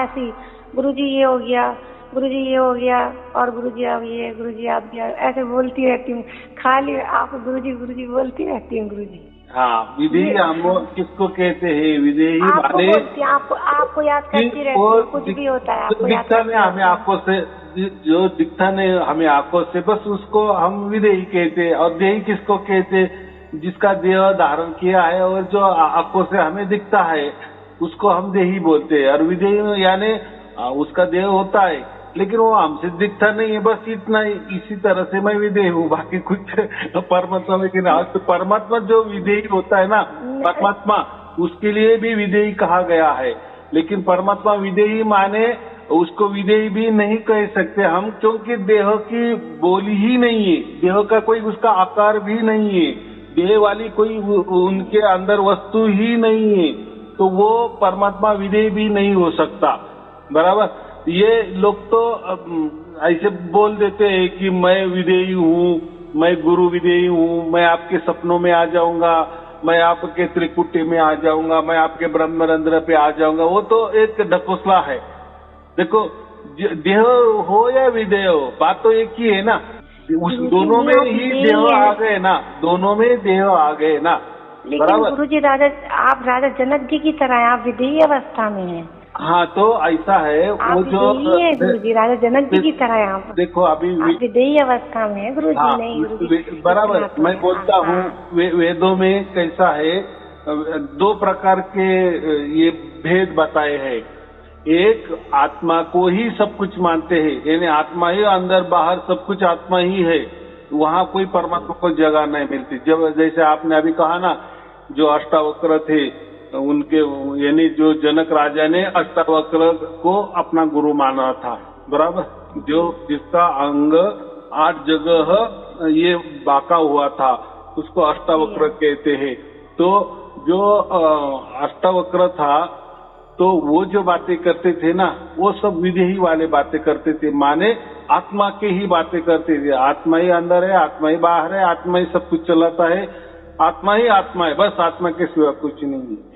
ऐसी गुरुजी ये हो गया, गुरुजी ये हो गया, और गुरुजी आप ये, गुरुजी आप ये, ऐसे बोलती रहती हूँ। खाली आप गुरुजी बोलती रहती हूँ गुरुजी। हाँ, विधेयी हम किसको कहते हैं? विधेयी माने आपको याद करती रहती हूँ, कुछ भी होता है आपको याद करती रहती हूँ। हमें आंखों से जो दिखता नहीं हमें आंखों से, बस उसको हम विधेयी कहते हैं। और देही किसको कहते? जिसका देह धारण किया है और जो आंखों से हमें दिखता है उसको हम देही बोलते हैं। और विधेयी यानी उसका देह होता है लेकिन वो हमसे दिखता नहीं है, बस इतना ही। इसी तरह से मैं विधेयी हूँ, बाकी कुछ परमात्मा में नहीं। तो परमात्मा जो विधेयी होता है ना, परमात्मा, उसके लिए भी विधेयी कहा गया है। लेकिन परमात्मा विधेयी माने उसको विधेयी भी नहीं कह सकते हम, क्योंकि देह की बोली ही नहीं है, देह का कोई उसका आकार भी नहीं है, देह वाली कोई उनके अंदर वस्तु ही नहीं है, तो वो परमात्मा विधेयी भी नहीं हो सकता। बराबर। ये लोग तो ऐसे बोल देते हैं कि मैं विधेयी हूँ, मैं गुरु विधेयी हूँ, मैं आपके सपनों में आ जाऊंगा, मैं आपके त्रिकुटी में आ जाऊंगा, मैं आपके ब्रह्मरंध्र पे आ जाऊंगा। वो तो एक ढकोसला है। देखो, देह हो या विधेय हो, बात तो एक ही है ना। उस दोनों में ही देह आ गए ना, दोनों में देह आ गए ना। लेकिन गुरुजी आप राजा जनक जी की तरह हैं, आप विधेयी अवस्था में हैं। हाँ, तो ऐसा है, वो जो गुरुजी राजा जनक जी की तरह है आप। देखो अभी विधेयी अवस्था में है गुरुजी। हाँ, नहीं गुरुजी, बराबर। मैं बोलता हूँ वेदों में कैसा है, दो प्रकार के ये भेद बताए हैं। एक, आत्मा को ही सब कुछ मानते हैं, यानी आत्मा ही अंदर बाहर सब कुछ आत्मा ही है, वहाँ कोई परमात्मा को जगह नहीं मिलती। जब जैसे आपने अभी कहा ना, जो अष्टावक्र थे उनके, यानी जो जनक राजा ने अष्टावक्र को अपना गुरु माना था, बराबर, जो जिसका अंग 8 जगह ये बाका हुआ था उसको अष्टावक्र कहते हैं। तो जो अष्टावक्र था तो वो जो बातें करते थे ना, वो सब विधेयी वाले बातें करते थे, माने आत्मा के ही बातें करते थे। आत्मा ही अंदर है, आत्मा ही बाहर है, आत्मा ही सब कुछ चलाता है, आत्मा ही आत्मा है, बस आत्मा के सिवा कुछ नहीं है।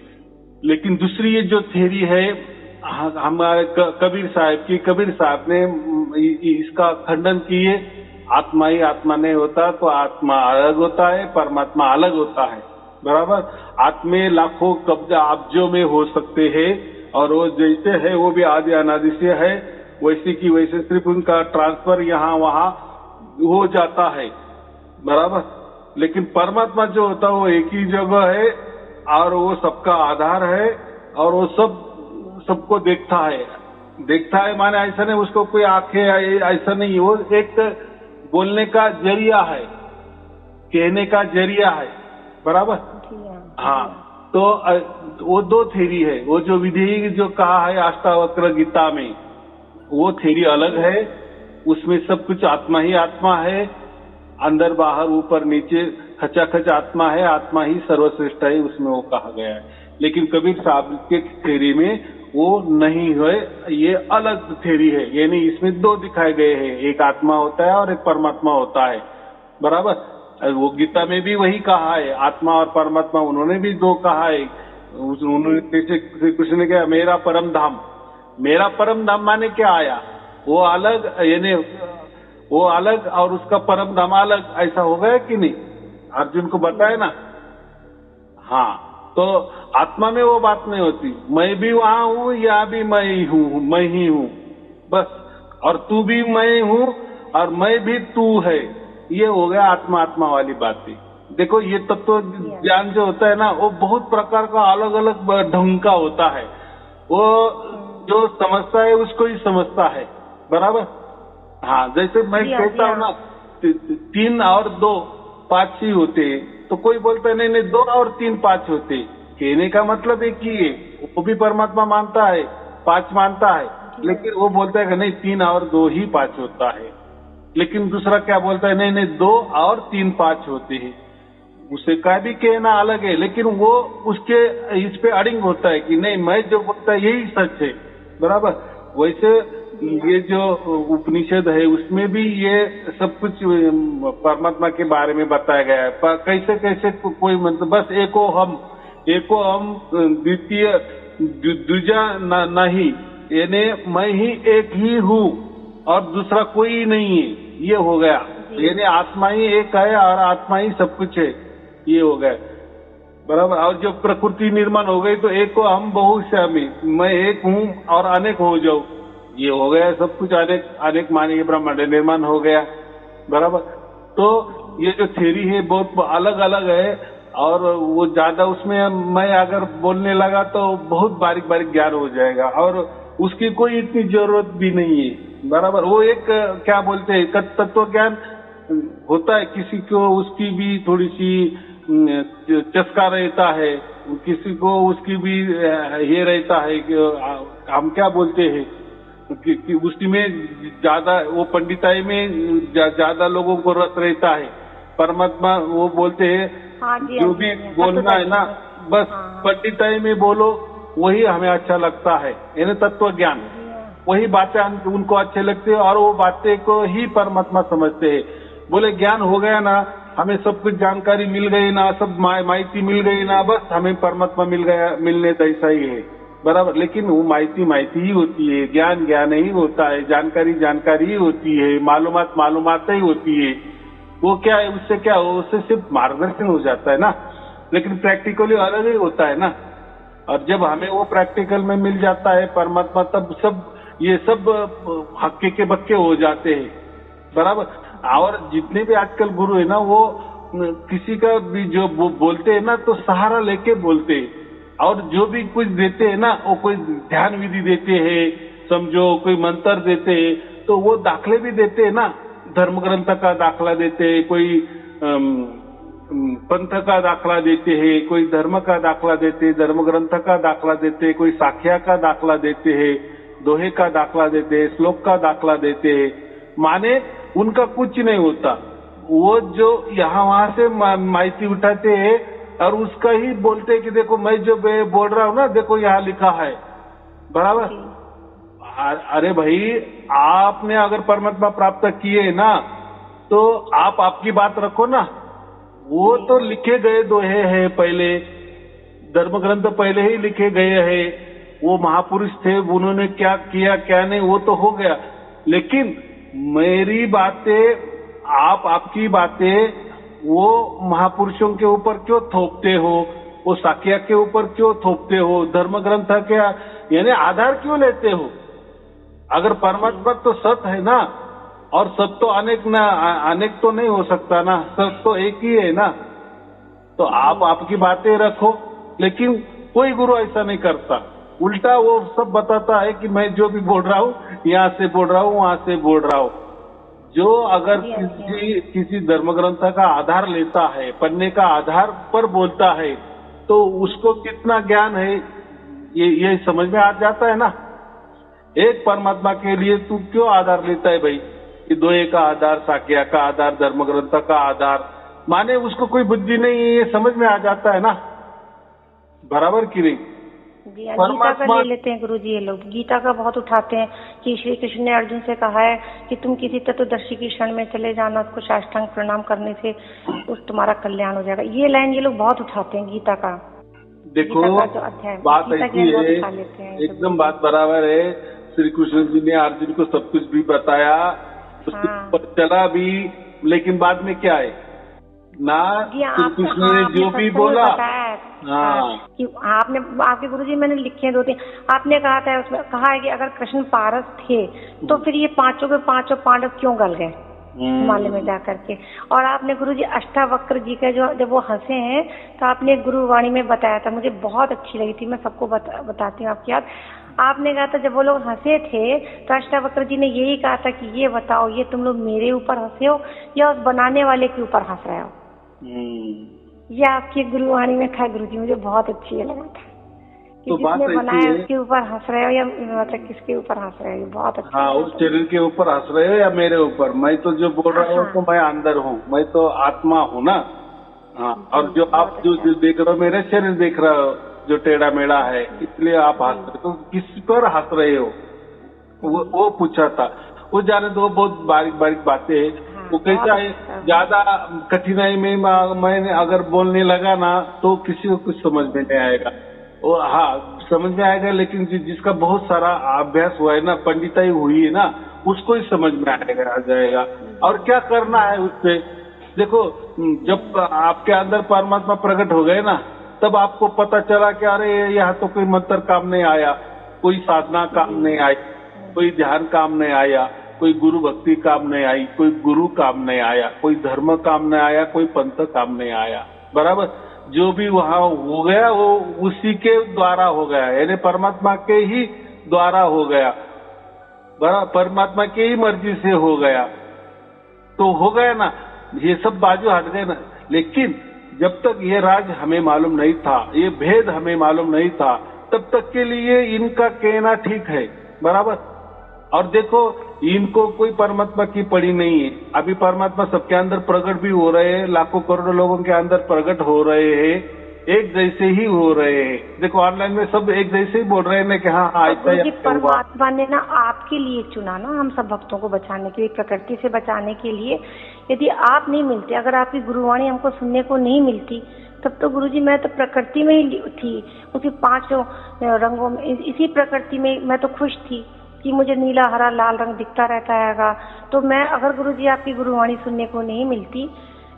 लेकिन दूसरी ये जो थ्योरी है हमारे कबीर साहब की, कबीर साहब ने इसका खंडन किए, आत्मा ही आत्मा नहीं होता, तो आत्मा अलग होता है, परमात्मा अलग होता है। बराबर। आत्मे लाखों कब्जा अब्जों में हो सकते हैं, और वो जैसे है वो भी आदि अनादि से है, वैसे की वैसे, सिर्फ उनका ट्रांसफर यहाँ वहाँ हो जाता है। बराबर। लेकिन परमात्मा जो होता है वो एक ही जगह है, और वो सबका आधार है, और वो सबको देखता है माने ऐसा नहीं उसको कोई आंखें, ऐसा नहीं, वो एक बोलने का जरिया है, कहने का जरिया है। बराबर। हाँ, तो वो दो थ्योरी है। वो जो विधेयी जो कहा है अष्टावक्र गीता में, वो थ्योरी अलग है, उसमें सब कुछ आत्मा ही आत्मा है, अंदर बाहर ऊपर नीचे खचाखच आत्मा है, आत्मा ही सर्वश्रेष्ठ है, उसमें वो कहा गया है। लेकिन कबीर साहब के थ्योरी में वो नहीं है, ये अलग थ्योरी है, यानी इसमें दो दिखाए गए हैं, एक आत्मा होता है और एक परमात्मा होता है। बराबर। वो गीता में भी वही कहा है, आत्मा और परमात्मा उन्होंने भी दो कहा है। उन्होंने श्री कृष्ण ने कहा मेरा परम धाम माने क्या आया, वो अलग, यानी वो अलग और उसका परम धाम अलग, ऐसा हो गया कि नहीं? अर्जुन को बताए ना। हाँ, तो आत्मा में वो बात नहीं होती, मैं भी वहां हूँ या भी मैं ही हूँ बस, और तू भी मैं हूँ और मैं भी तू है, ये हो गया आत्मा वाली बातें। देखो, ये तत्व ज्ञान जो होता है ना, वो बहुत प्रकार का अलग अलग ढंग का होता है, वो जो समझता है उसको ही समझता है। बराबर। हाँ, जैसे मैं कहता हूँ ना 3 और 2 5 ही होते, तो कोई बोलता है नहीं 2 और 3 5 होते, कहने का मतलब एक ही है, वो भी परमात्मा मानता है, 5 मानता है, लेकिन वो बोलता है कि नहीं 3 और 2 ही 5 होता है। लेकिन दूसरा क्या बोलता है, नहीं नहीं 2 और 3 5 होते हैं। उसे का भी कहना अलग है, लेकिन वो उसके इस पे अड़िंग होता है कि नहीं मैं जो बोलता है यही सच है, बराबर। वैसे ये जो उपनिषद है उसमें भी ये सब कुछ परमात्मा के बारे में बताया गया है। पर कैसे कैसे कोई मतलब बस एको हम द्वितीय दूजा नहीं, यानी मैं ही एक ही हूँ और दूसरा कोई नहीं है, ये हो गया। यानी आत्मा ही एक है और आत्मा ही सब कुछ है, ये हो गया, बराबर। और जब प्रकृति निर्माण हो गई तो एक को हम बहुश्यामी, मैं एक हूँ और अनेक हो जाऊं, ये हो गया सब कुछ। अनेक माने ब्रह्मांड निर्माण हो गया, बराबर। तो ये जो थ्योरी है बहुत अलग अलग है और वो ज्यादा उसमें मैं अगर बोलने लगा तो बहुत बारीक बारीक ज्ञान हो जाएगा और उसकी कोई इतनी जरूरत भी नहीं है, बराबर। वो एक क्या बोलते हैं तत्व ज्ञान होता है, किसी को उसकी भी थोड़ी सी चस्का रहता है, किसी को उसकी भी ये रहता है कि हम क्या बोलते हैं कि उसी में ज्यादा वो पंडिताई में ज्यादा लोगों को रस रहता है। परमात्मा वो बोलते हैं जो भी बोलना है ना बस पंडिताई में बोलो, वही हमें अच्छा लगता है, यानी तत्व ज्ञान, वही बातें उनको अच्छे लगते हैं और वो बातें को ही परमात्मा समझते हैं। बोले ज्ञान हो गया ना, हमें सब कुछ जानकारी मिल गई ना, सब माहिती मिल गई ना, बस हमें परमात्मा मिल गया, मिलने जैसा ही है, बराबर। लेकिन वो माहिती ही होती है, ज्ञान ही होता है, जानकारी ही होती है, मालूमात ही होती है। वो क्या है, उससे क्या हो, उससे सिर्फ मार्गदर्शन हो जाता है ना, लेकिन प्रैक्टिकली अलग ही होता है ना। और जब हमें वो प्रैक्टिकल में मिल जाता है परमात्मा, तब सब ये सब हक्के के बक्के हो जाते हैं, बराबर। और जितने भी आजकल गुरु है ना, वो किसी का भी जो बोलते हैं ना तो सहारा लेके बोलते हैं, और जो भी कुछ देते हैं ना, वो कोई ध्यान विधि देते हैं, समझो कोई मंत्र देते हैं, तो वो दाखले भी देते हैं ना, धर्म ग्रंथ का दाखला देते हैं, कोई पंथ का दाखला देते हैं, कोई धर्म का दाखला देते हैं, धर्म ग्रंथ का दाखला देते हैं, कोई साख्या का दाखला देते हैं, दोहे का दाखला देते हैं, श्लोक का दाखला देते हैं। माने उनका कुछ नहीं होता, वो जो यहाँ वहां से माहिती उठाते हैं और उसका ही बोलते हैं कि देखो मैं जो बोल रहा हूँ ना, देखो यहाँ लिखा है, बराबर। अरे भाई, आपने अगर परमात्मा प्राप्त किए ना तो आप आपकी बात रखो ना, वो तो लिखे गए दोहे हैं, पहले धर्म ग्रंथ पहले ही लिखे गए हैं, वो महापुरुष थे, उन्होंने क्या किया क्या नहीं वो तो हो गया। लेकिन मेरी बातें, आपकी बातें वो महापुरुषों के ऊपर क्यों थोपते हो, वो साख्या के ऊपर क्यों थोपते हो, धर्म ग्रंथ क्या यानी आधार क्यों लेते हो? अगर परमात्मा तो सत्य है ना, और सत्य तो अनेक तो नहीं हो सकता ना, सत्य तो एक ही है ना। तो आप आपकी बातें रखो, लेकिन कोई गुरु ऐसा नहीं करता, उल्टा वो सब बताता है कि मैं जो भी बोल रहा हूँ यहाँ से बोल रहा हूँ, वहां से बोल रहा हूँ। जो अगर किसी धर्म ग्रंथ का आधार लेता है, पढ़ने का आधार पर बोलता है, तो उसको कितना ज्ञान है ये समझ में आ जाता है ना। एक परमात्मा के लिए तू क्यों आधार लेता है भाई, कि दोहे का आधार, साख्या का आधार, धर्म ग्रंथ का आधार, माने उसको कोई बुद्धि नहीं है, ये समझ में आ जाता है ना, बराबर की नहीं। गीता का ले लेते हैं गुरु जी, ये लोग गीता का बहुत उठाते हैं कि श्री कृष्ण ने अर्जुन से कहा है कि तुम किसी तत्वदर्शी की शरण में चले जाना, उसको साष्टांग प्रणाम करने से तुम्हारा कल्याण हो जाएगा। ये लाइन ये लोग बहुत उठाते हैं गीता का। देखो बात ऐसी है, एकदम बात बराबर है। श्री कृष्ण जी ने अर्जुन को सब कुछ भी बताया, उसके ऊपर चला भी, लेकिन बाद में क्या है ना, श्री कृष्ण ने जो भी बोला, कि आपके गुरुजी मैंने लिखे 2-3, आपने कहा था उसमें कहा है कि अगर कृष्ण पारस थे तो फिर ये पांचों के पांचों पांडव क्यों गल गए हिमालय में जाकर के। और आपने गुरुजी अष्टावक्र जी का जो जब वो हंसे हैं तो आपने गुरुवाणी में बताया था, मुझे बहुत अच्छी लगी थी, मैं सबको बताती हूँ आपकी याद। आपने कहा था जब वो लोग हंसे थे तो अष्टावक्र जी ने यही कहा था कि ये बताओ, ये तुम लोग मेरे ऊपर हंसे हो या उस बनाने वाले के ऊपर हंस रहे हो। ये आपकी गुरुवाणी में था गुरुजी, मुझे बहुत अच्छी लगा था तो बात जिसने ऐसी बनाया है, उसके ऊपर हंस रहे हो या मतलब किसके ऊपर हंस रहे हो? बहुत अच्छा हाँ, लगा उस शरीर के ऊपर हंस रहे हो या मेरे ऊपर? मैं तो जो बोल रहा हूँ हाँ तो मैं अंदर हूँ, मैं तो आत्मा हूँ ना। हाँ, और जो जी, बहुत आप जो अच्छा। देख रहे हो, मेरे शरीर देख रहे हो जो टेढ़ा मेढ़ा है, इसलिए आप हंस जी रहे हो। तो किस पर हंस रहे हो? वो पूछा था। वो जाने दो, बहुत बारीक बारीक बातें हैं। हाँ, वो बहुत कैसा है, अच्छा। ज्यादा कठिनाई में मैंने अगर बोलने लगा ना तो किसी को कुछ समझ में नहीं आएगा। वो हाँ, समझ में आएगा, लेकिन जिसका बहुत सारा अभ्यास हुआ है ना, पंडिताई हुई है ना, उसको ही समझ में आएगा, आ जाएगा। और क्या करना है उससे? देखो, जब आपके अंदर परमात्मा प्रकट हो गए ना, तब आपको पता चला कि अरे यहाँ तो कोई मंत्र काम नहीं आया, कोई साधना काम नहीं आई, कोई ध्यान काम नहीं आया, कोई गुरु भक्ति काम नहीं आई, कोई गुरु काम नहीं आया, कोई धर्म काम नहीं आया, कोई पंथ काम नहीं आया। बराबर, जो भी वहां हो गया वो उसी के द्वारा हो गया, यानी परमात्मा के ही द्वारा हो गया। बराबर, परमात्मा की ही मर्जी से हो गया, तो हो गया ना। ये सब बाजू हट गए ना। लेकिन जब तक ये राज हमें मालूम नहीं था, ये भेद हमें मालूम नहीं था, तब तक के लिए इनका कहना ठीक है। बराबर। और देखो, इनको कोई परमात्मा की पड़ी नहीं है। अभी परमात्मा सबके अंदर प्रकट भी हो रहे हैं, लाखों करोड़ों लोगों के अंदर प्रकट हो रहे हैं, एक जैसे ही हो रहे हैं। देखो, ऑनलाइन में सब एक जैसे ही बोल रहे हैं ना कि हाँ हाँ, और ऐसा ही गुरुजी, ऐसा हुआ। परमात्मा ने ना आपके लिए चुना ना, हम सब भक्तों को बचाने के लिए, प्रकृति से बचाने के लिए। यदि आप नहीं मिलते, अगर आपकी गुरुवाणी हमको सुनने को नहीं मिलती, तब तो गुरुजी मैं तो प्रकृति में ही थी, उसी पांचों रंगों में, इसी प्रकृति में मैं तो खुश थी कि मुझे नीला हरा लाल रंग दिखता रहता है। तो मैं, अगर गुरुजी आपकी गुरुवाणी सुनने को नहीं मिलती,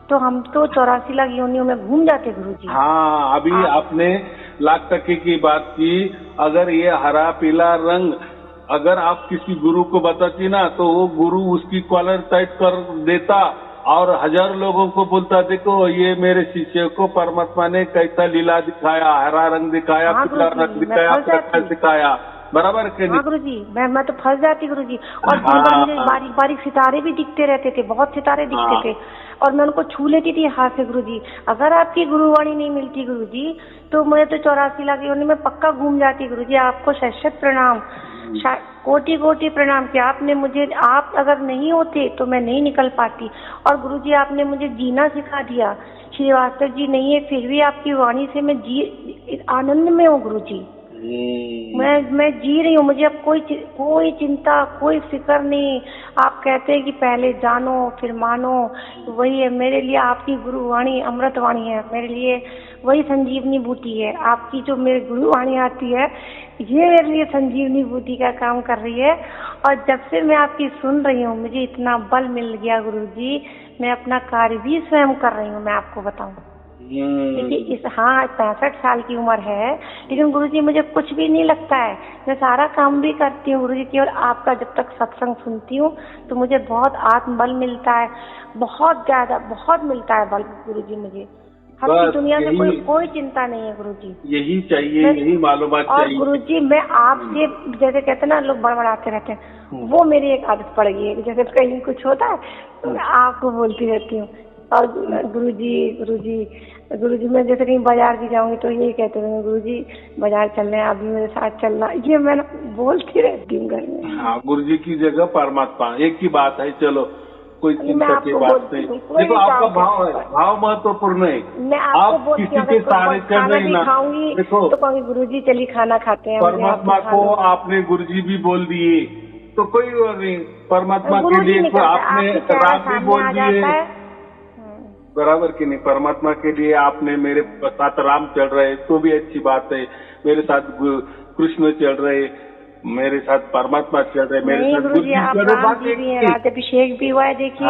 तो हम तो 84 लाख योनियों में घूम जाते गुरुजी। हाँ, अभी आपने लाख टके की बात की। अगर ये हरा पीला रंग अगर आप किसी गुरु को बताती ना, तो वो गुरु उसकी कॉलर टाइट कर देता और 1000 लोगों को बोलता, देखो ये मेरे शिष्य को परमात्मा ने कैसा लीला दिखाया, हरा रंग दिखाया, हाँ पीला गुरुजी, रंग मैं दिखाया, फंस जाती। प्रकाश दिखाया। बराबर के हाँ नहीं? गुरुजी, मैं तो फंस जाती गुरुजी। और दिन भर मुझे हाँ बारीक बारीक सितारे भी दिखते रहते थे, बहुत सितारे दिखते हाँ थे, और मैं उनको छू लेती थी हाथ से गुरुजी। अगर आपकी गुरुवाणी नहीं मिलती गुरुजी, तो मैं तो 84 लाख योनि में पक्का घूम जाती गुरुजी। आपको शत प्रणाम, कोटि कोटि प्रणाम कि आपने मुझे, आप अगर नहीं होते तो मैं नहीं निकल पाती। और गुरुजी, आपने मुझे जीना सिखा दिया। श्रीवास्तव जी नहीं है, फिर भी आपकी वाणी से मैं जी आनंद में हूँ गुरुजी। मैं जी रही हूँ, मुझे अब कोई चिंता, कोई फिक्र नहीं। आप कहते हैं कि पहले जानो फिर मानो, वही है मेरे लिए। आपकी गुरुवाणी अमृतवाणी है मेरे लिए, वही संजीवनी बूटी है। आपकी जो मेरी गुरुवाणी आती है, ये मेरे लिए संजीवनी बूटी का काम कर रही है। और जब से मैं आपकी सुन रही हूँ, मुझे इतना बल मिल गया गुरुजी, मैं अपना कार्य भी स्वयं कर रही हूँ, मैं आपको बताऊँ। देखिए, इस 65 साल की उम्र है, लेकिन गुरुजी मुझे कुछ भी नहीं लगता है। मैं सारा काम भी करती हूँ गुरुजी, केवल आपका जब तक सत्संग सुनती हूँ तो मुझे बहुत आत्मबल मिलता है, बहुत ज्यादा, बहुत मिलता है बल गुरुजी मुझे। हर दुनिया में कोई चिंता नहीं है गुरुजी। यही चाहिए, यही मालूमात चाहिए। और गुरुजी, मैं आपसे, जैसे कहते हैं ना लोग बड़बड़ाते रहते हैं, वो मेरी एक आदत पड़ गई है। जैसे कहीं कुछ होता है तो मैं आपको बोलती रहती हूँ। और गुरुजी मैं जैसे कहीं बाजार भी जाऊंगी तो यही कहते हैं, गुरुजी बाजार चल रहे हैं, अभी मेरे साथ चलना। ये मैं बोलती रहती हूँ घर में। हाँ, गुरुजी की जगह परमात्मा, एक ही बात है। चलो, कोई चिंता की बात नहीं। देखो, आपका भाव है, भाव महत्वपूर्ण है। मैं आपको आप बोलती किसी हूँ, के सहारे चल खाना रही भी ना, खाऊंगी देखो तो कहूँगी गुरुजी चलिए खाना खाते हैं। परमात्मा को आपने गुरुजी भी बोल दिए तो कोई और नहीं। परमात्मा के लिए तो आपने राम भी बोल दिए, बराबर कि नहीं? परमात्मा के लिए आपने मेरे साथ राम चल रहे तो भी अच्छी बात है, मेरे साथ कृष्ण चल रहे, मेरे साथ परमात्मा चल रहे, मेरे साथ गुरुजी आप राम जी भी हैं, राज्याभिषेक भी हुआ है। देखिए,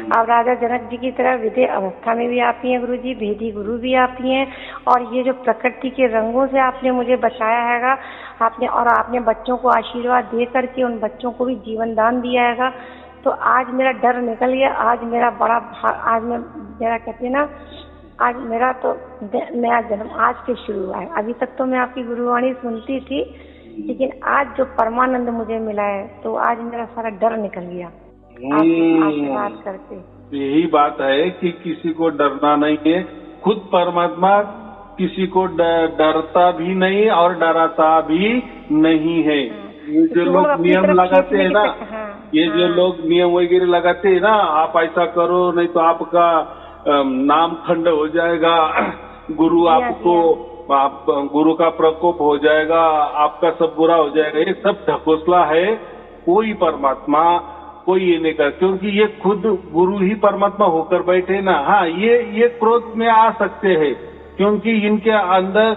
आप राजा जनक जी की तरह विधि अवस्था में भी आप ही हैं गुरुजी, भेदी गुरु भी आप ही हैं। और ये जो प्रकृति के रंगों से आपने मुझे बचाया हैगा, आपने बच्चों को आशीर्वाद दे करके उन बच्चों को भी जीवन दान दिया हैगा। तो आज मेरा डर निकल गया। आज मेरा आज मेरा कहते हैं ना, आज मेरा तो नया जन्म आज से शुरू हुआ है। अभी तक तो मैं आपकी गुरुवाणी सुनती थी, लेकिन आज जो परमानंद मुझे मिला है, तो आज मेरा सारा डर निकल गया आपसे बात करके। यही बात है कि किसी को डरना नहीं है। खुद परमात्मा किसी को डरता भी नहीं और डराता भी नहीं है। ये जो लोग नियम लगाते हैं ना, ये जो लोग नियम वगैरह लगाते हैं ना, आप ऐसा करो नहीं तो आपका नाम खंड हो जाएगा, गुरु आपको आप गुरु का प्रकोप हो जाएगा, आपका सब बुरा हो जाएगा, ये सब ढकोसला है। कोई परमात्मा कोई ये नहीं कर, क्योंकि ये खुद गुरु ही परमात्मा होकर बैठे ना। हाँ, ये क्रोध में आ सकते हैं क्योंकि इनके अंदर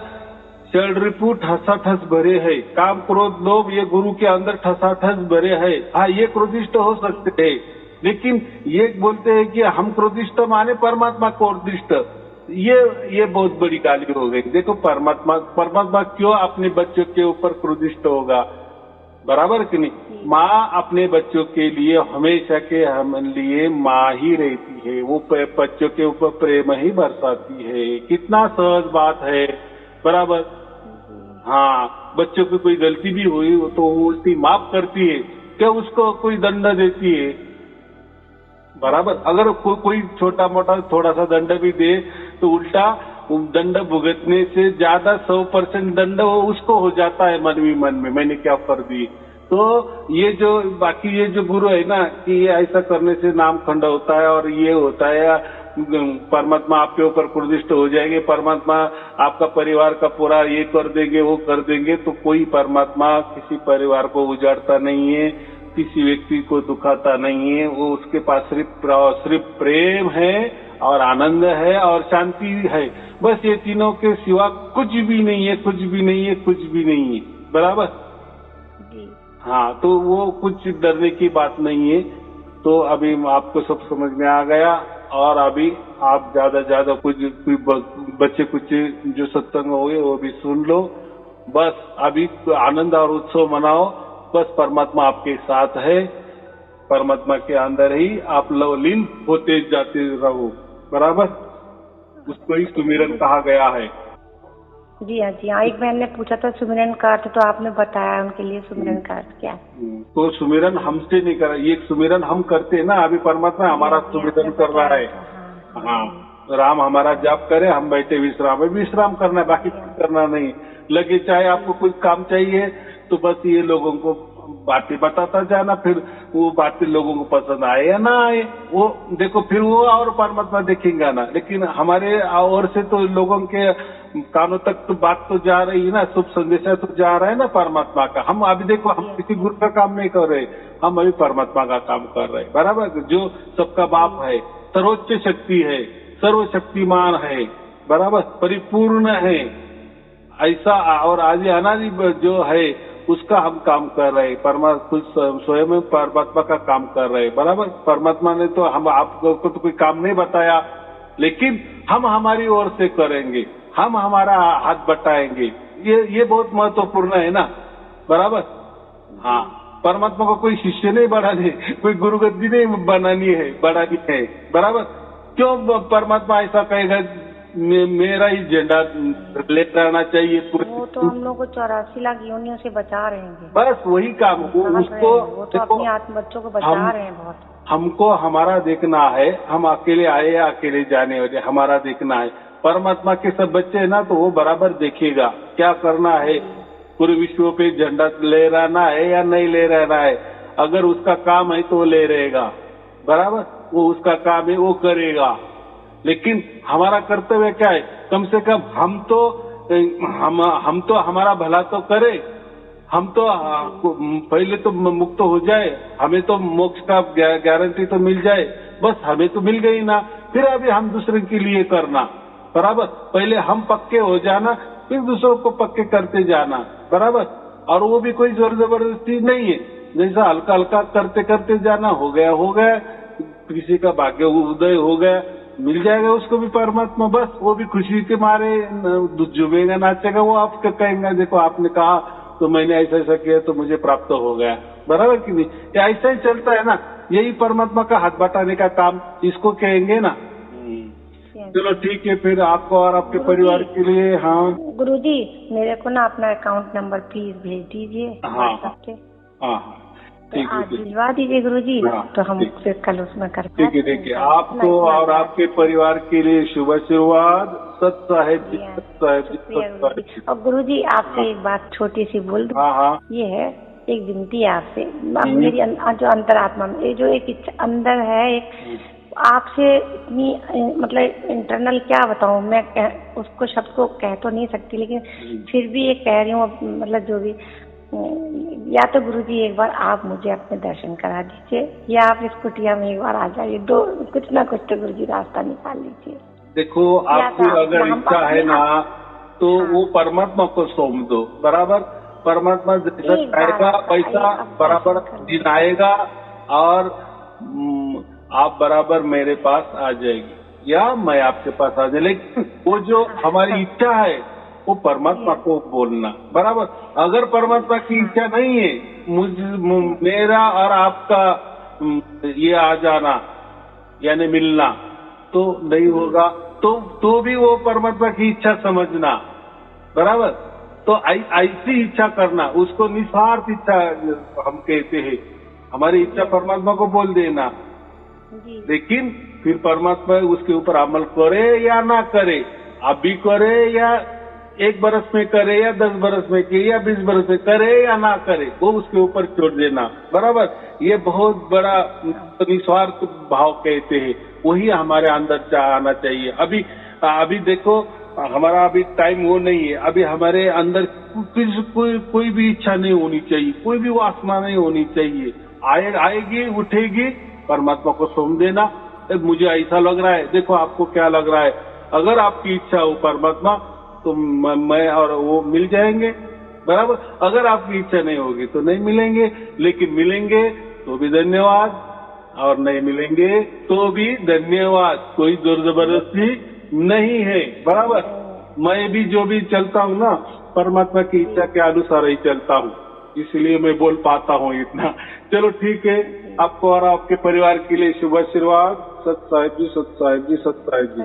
षड्रिपु ठसाठस भरे है, काम क्रोध लोभ ये गुरु के अंदर ठसाठस भरे है। हाँ, ये क्रोधिष्ट हो सकते हैं, लेकिन ये बोलते हैं कि हम क्रोधिष्ट माने परमात्मा क्रोधिष्ट, ये बहुत बड़ी गाली हो गई। देखो परमात्मा क्यों अपने बच्चों के ऊपर क्रोधिष्ट होगा, बराबर कि नहीं। माँ अपने बच्चों के लिए हमेशा के हम लिए माँ ही रहती है, वो बच्चों के ऊपर प्रेम ही बरसाती है। कितना सहज बात है, बराबर। हाँ, बच्चों की कोई गलती भी हुई तो वो उसकी माफ करती है, क्या उसको कोई दंड देती है, बराबर। अगर कोई छोटा मोटा थोड़ा सा दंड भी दे तो उल्टा दंड भुगतने से ज्यादा 100% दंड उसको हो जाता है मन में, मैंने क्या कर दी। तो ये जो बाकी ये जो गुरु है ना कि ये ऐसा करने से नाम खंड होता है और ये होता है, परमात्मा आपके ऊपर क्रोधिष्ट हो जाएंगे, परमात्मा आपका परिवार का पूरा ये कर देंगे वो कर देंगे, तो कोई परमात्मा किसी परिवार को उजाड़ता नहीं है, किसी व्यक्ति को दुखाता नहीं है। वो उसके पास सिर्फ प्रेम है और आनंद है और शांति है, बस ये तीनों के सिवा कुछ भी नहीं है, कुछ भी नहीं है, कुछ भी नहीं है, बराबर। हाँ, तो वो कुछ डरने की बात नहीं है। तो अभी आपको सब समझ में आ गया और अभी आप ज्यादा कुछ बच्चे कुछ जो सत्संग हो गए वो भी सुन लो, बस अभी आनंद और उत्सव मनाओ, बस परमात्मा आपके साथ है, परमात्मा के अंदर ही आप लीन होते जाते रहो, बराबर। उसको ही सुमिरन कहा गया है। जी हाँ, जी हाँ। एक बहन ने पूछा था सुमिरन का अर्थ, तो आपने बताया उनके लिए सुमिरन का अर्थ क्या है। तो सुमिरन हमसे नहीं करा, ये सुमिरन हम करते हैं ना, अभी परमात्मा हमारा सुमिरन कर रहा है। हाँ, राम हमारा जाप करे, हम बैठे विश्राम करना है, बाकी कुछ करना नहीं। लगे चाहे आपको कुछ काम चाहिए तो बस ये लोगों को बातें बताता जाना, फिर वो बातें लोगों को पसंद आए या ना आए, वो देखो फिर वो और परमात्मा देखेंगे ना। लेकिन हमारे ओर से तो लोगों के कानों तक तो बात तो जा रही है ना, शुभ संदेशा तो जा रहा है ना परमात्मा का। हम अभी देखो, हम किसी गुरु का काम नहीं कर रहे, हम अभी परमात्मा का काम कर रहे हैं, बराबर। जो सबका बाप है, सर्वोच्च शक्ति है, सर्वशक्तिमान है, बराबर, परिपूर्ण है, ऐसा और आदि अनादि जो है उसका हम काम कर रहे हैं। परमात्मा स्वयं परमात्मा का काम कर रहे हैं, बराबर। परमात्मा ने तो हम आपको तो कोई काम नहीं बताया, लेकिन हम हमारी ओर से करेंगे, हम हमारा हाथ बटाएंगे, ये बहुत महत्वपूर्ण है ना, बराबर। हाँ, परमात्मा को कोई शिष्य नहीं बढ़ाने, कोई गुरुगद्दी नहीं बढ़ानी है, बराबर। क्यों परमात्मा ऐसा कहेगा मेरा ही झंडा लेकर आना चाहिए पूरे। वो तो हम लोग को 84 लाख योनियों से बचा रहे हैं, बस वही काम उसको वो तो अपने आत्म बच्चों को बचा रहे हैं बहुत। हमको हमारा देखना है, हम अकेले आए या अकेले जाने वाले, हमारा देखना है। परमात्मा के सब बच्चे है ना, तो वो बराबर देखेगा क्या करना है, पूरे विश्व पे झंडा ले रहना है या नहीं ले रहना है। अगर उसका काम है तो वो ले रहेगा, बराबर, वो उसका काम है वो करेगा। लेकिन हमारा कर्तव्य क्या है, कम से कम हम तो हमारा भला तो करे, हम तो पहले तो मुक्त हो जाए, हमें तो मोक्ष का गारंटी तो मिल जाए, बस हमें तो मिल गई ना, फिर अभी हम दूसरे के लिए करना, बराबर। पहले हम पक्के हो जाना, फिर दूसरों को पक्के करते जाना, बराबर। और वो भी कोई जोर जबरदस्ती नहीं है, जैसा हल्का हल्का करते करते जाना, हो गया, किसी का भाग्य उदय हो गया, मिल जाएगा उसको भी परमात्मा, बस वो भी खुशी के मारे झूमेगा नाचेगा, वो आपको कहेंगे देखो आपने कहा तो मैंने ऐसा किया तो मुझे प्राप्त हो गया, बराबर कि नहीं। ये ऐसा ही चलता है ना, यही परमात्मा का हाथ बटाने का काम इसको कहेंगे ना। चलो ठीक है, फिर आपको और आपके परिवार के लिए। हाँ गुरुजी, मेरे को ना अपना अकाउंट नंबर प्लीज भेज दीजिए। हाँ, ठीक है, आज भिजवा दीजिए गुरुजी। हाँ, तो हम ठीक। फिर कल उसमें कर ठीक है, देखिए आपको और आपके परिवार के लिए शुभ आशीर्वाद। सत साहेब जी, सत साहेब जी, शुक्रिया सत गुरुजी। साहेब जी। और गुरुजी आपसे हाँ। एक बात छोटी सी बोल दूं। हाँ हाँ। ये है, एक विनती है आपसे। मेरी जो अंतरात्मा में ये जो एक इच्छा अंदर है, एक आपसे इतनी मतलब इंटरनल क्या बताऊं मैं, उसको शब्द को कह तो नहीं सकती, लेकिन फिर भी ये कह रही हूँ, मतलब जो भी, या तो गुरुजी एक बार आप मुझे अपने दर्शन करा दीजिए, या आप इस कुटिया में एक बार आ जाइए। दो कुछ ना कुछ तो गुरुजी रास्ता निकाल लीजिए। देखो आपकी अगर इच्छा है ना तो वो परमात्मा को सौंप दो, बराबर। परमात्मा जैसा चाहेगा वैसा बराबर दिन आएगा और आप बराबर मेरे पास आ जाएगी या मैं आपके पास आ जाए। लेकिन वो जो हमारी इच्छा है वो परमात्मा को बोलना, बराबर। अगर परमात्मा की इच्छा नहीं है मेरा और आपका ये आ जाना यानी मिलना, तो नहीं होगा। तो भी वो परमात्मा की इच्छा समझना, बराबर। तो ऐसी इच्छा करना, उसको निस्वार्थ इच्छा हम कहते हैं। हमारी इच्छा परमात्मा को बोल देना, लेकिन फिर परमात्मा उसके ऊपर अमल करे या ना करे, अभी करे या 1 बरस में करे या 10 बरस में करे या 20 बरस में करे या ना करे, वो उसके ऊपर छोड़ देना, बराबर। ये बहुत बड़ा निस्वार्थ भाव कहते हैं, वही हमारे अंदर आना चाहिए। अभी देखो हमारा अभी टाइम वो नहीं है। अभी हमारे अंदर कोई भी इच्छा नहीं होनी चाहिए, कोई भी वासना नहीं होनी चाहिए। आएगी उठेगी, परमात्मा को सौंप देना। मुझे ऐसा लग रहा है, देखो आपको क्या लग रहा है। अगर आपकी इच्छा हो परमात्मा तो मैं और वो मिल जाएंगे, बराबर। अगर आपकी इच्छा नहीं होगी तो नहीं मिलेंगे, लेकिन मिलेंगे तो भी धन्यवाद और नहीं मिलेंगे तो भी धन्यवाद। कोई जोर जबरदस्ती नहीं है, बराबर। मैं भी जो भी चलता हूँ ना, परमात्मा की इच्छा के अनुसार ही चलता हूँ, इसलिए मैं बोल पाता हूँ इतना। चलो ठीक है, आपको और आपके परिवार के लिए शुभ आशीर्वाद। सत साहिब जी, सत साहिब जी, सत साहिब जी।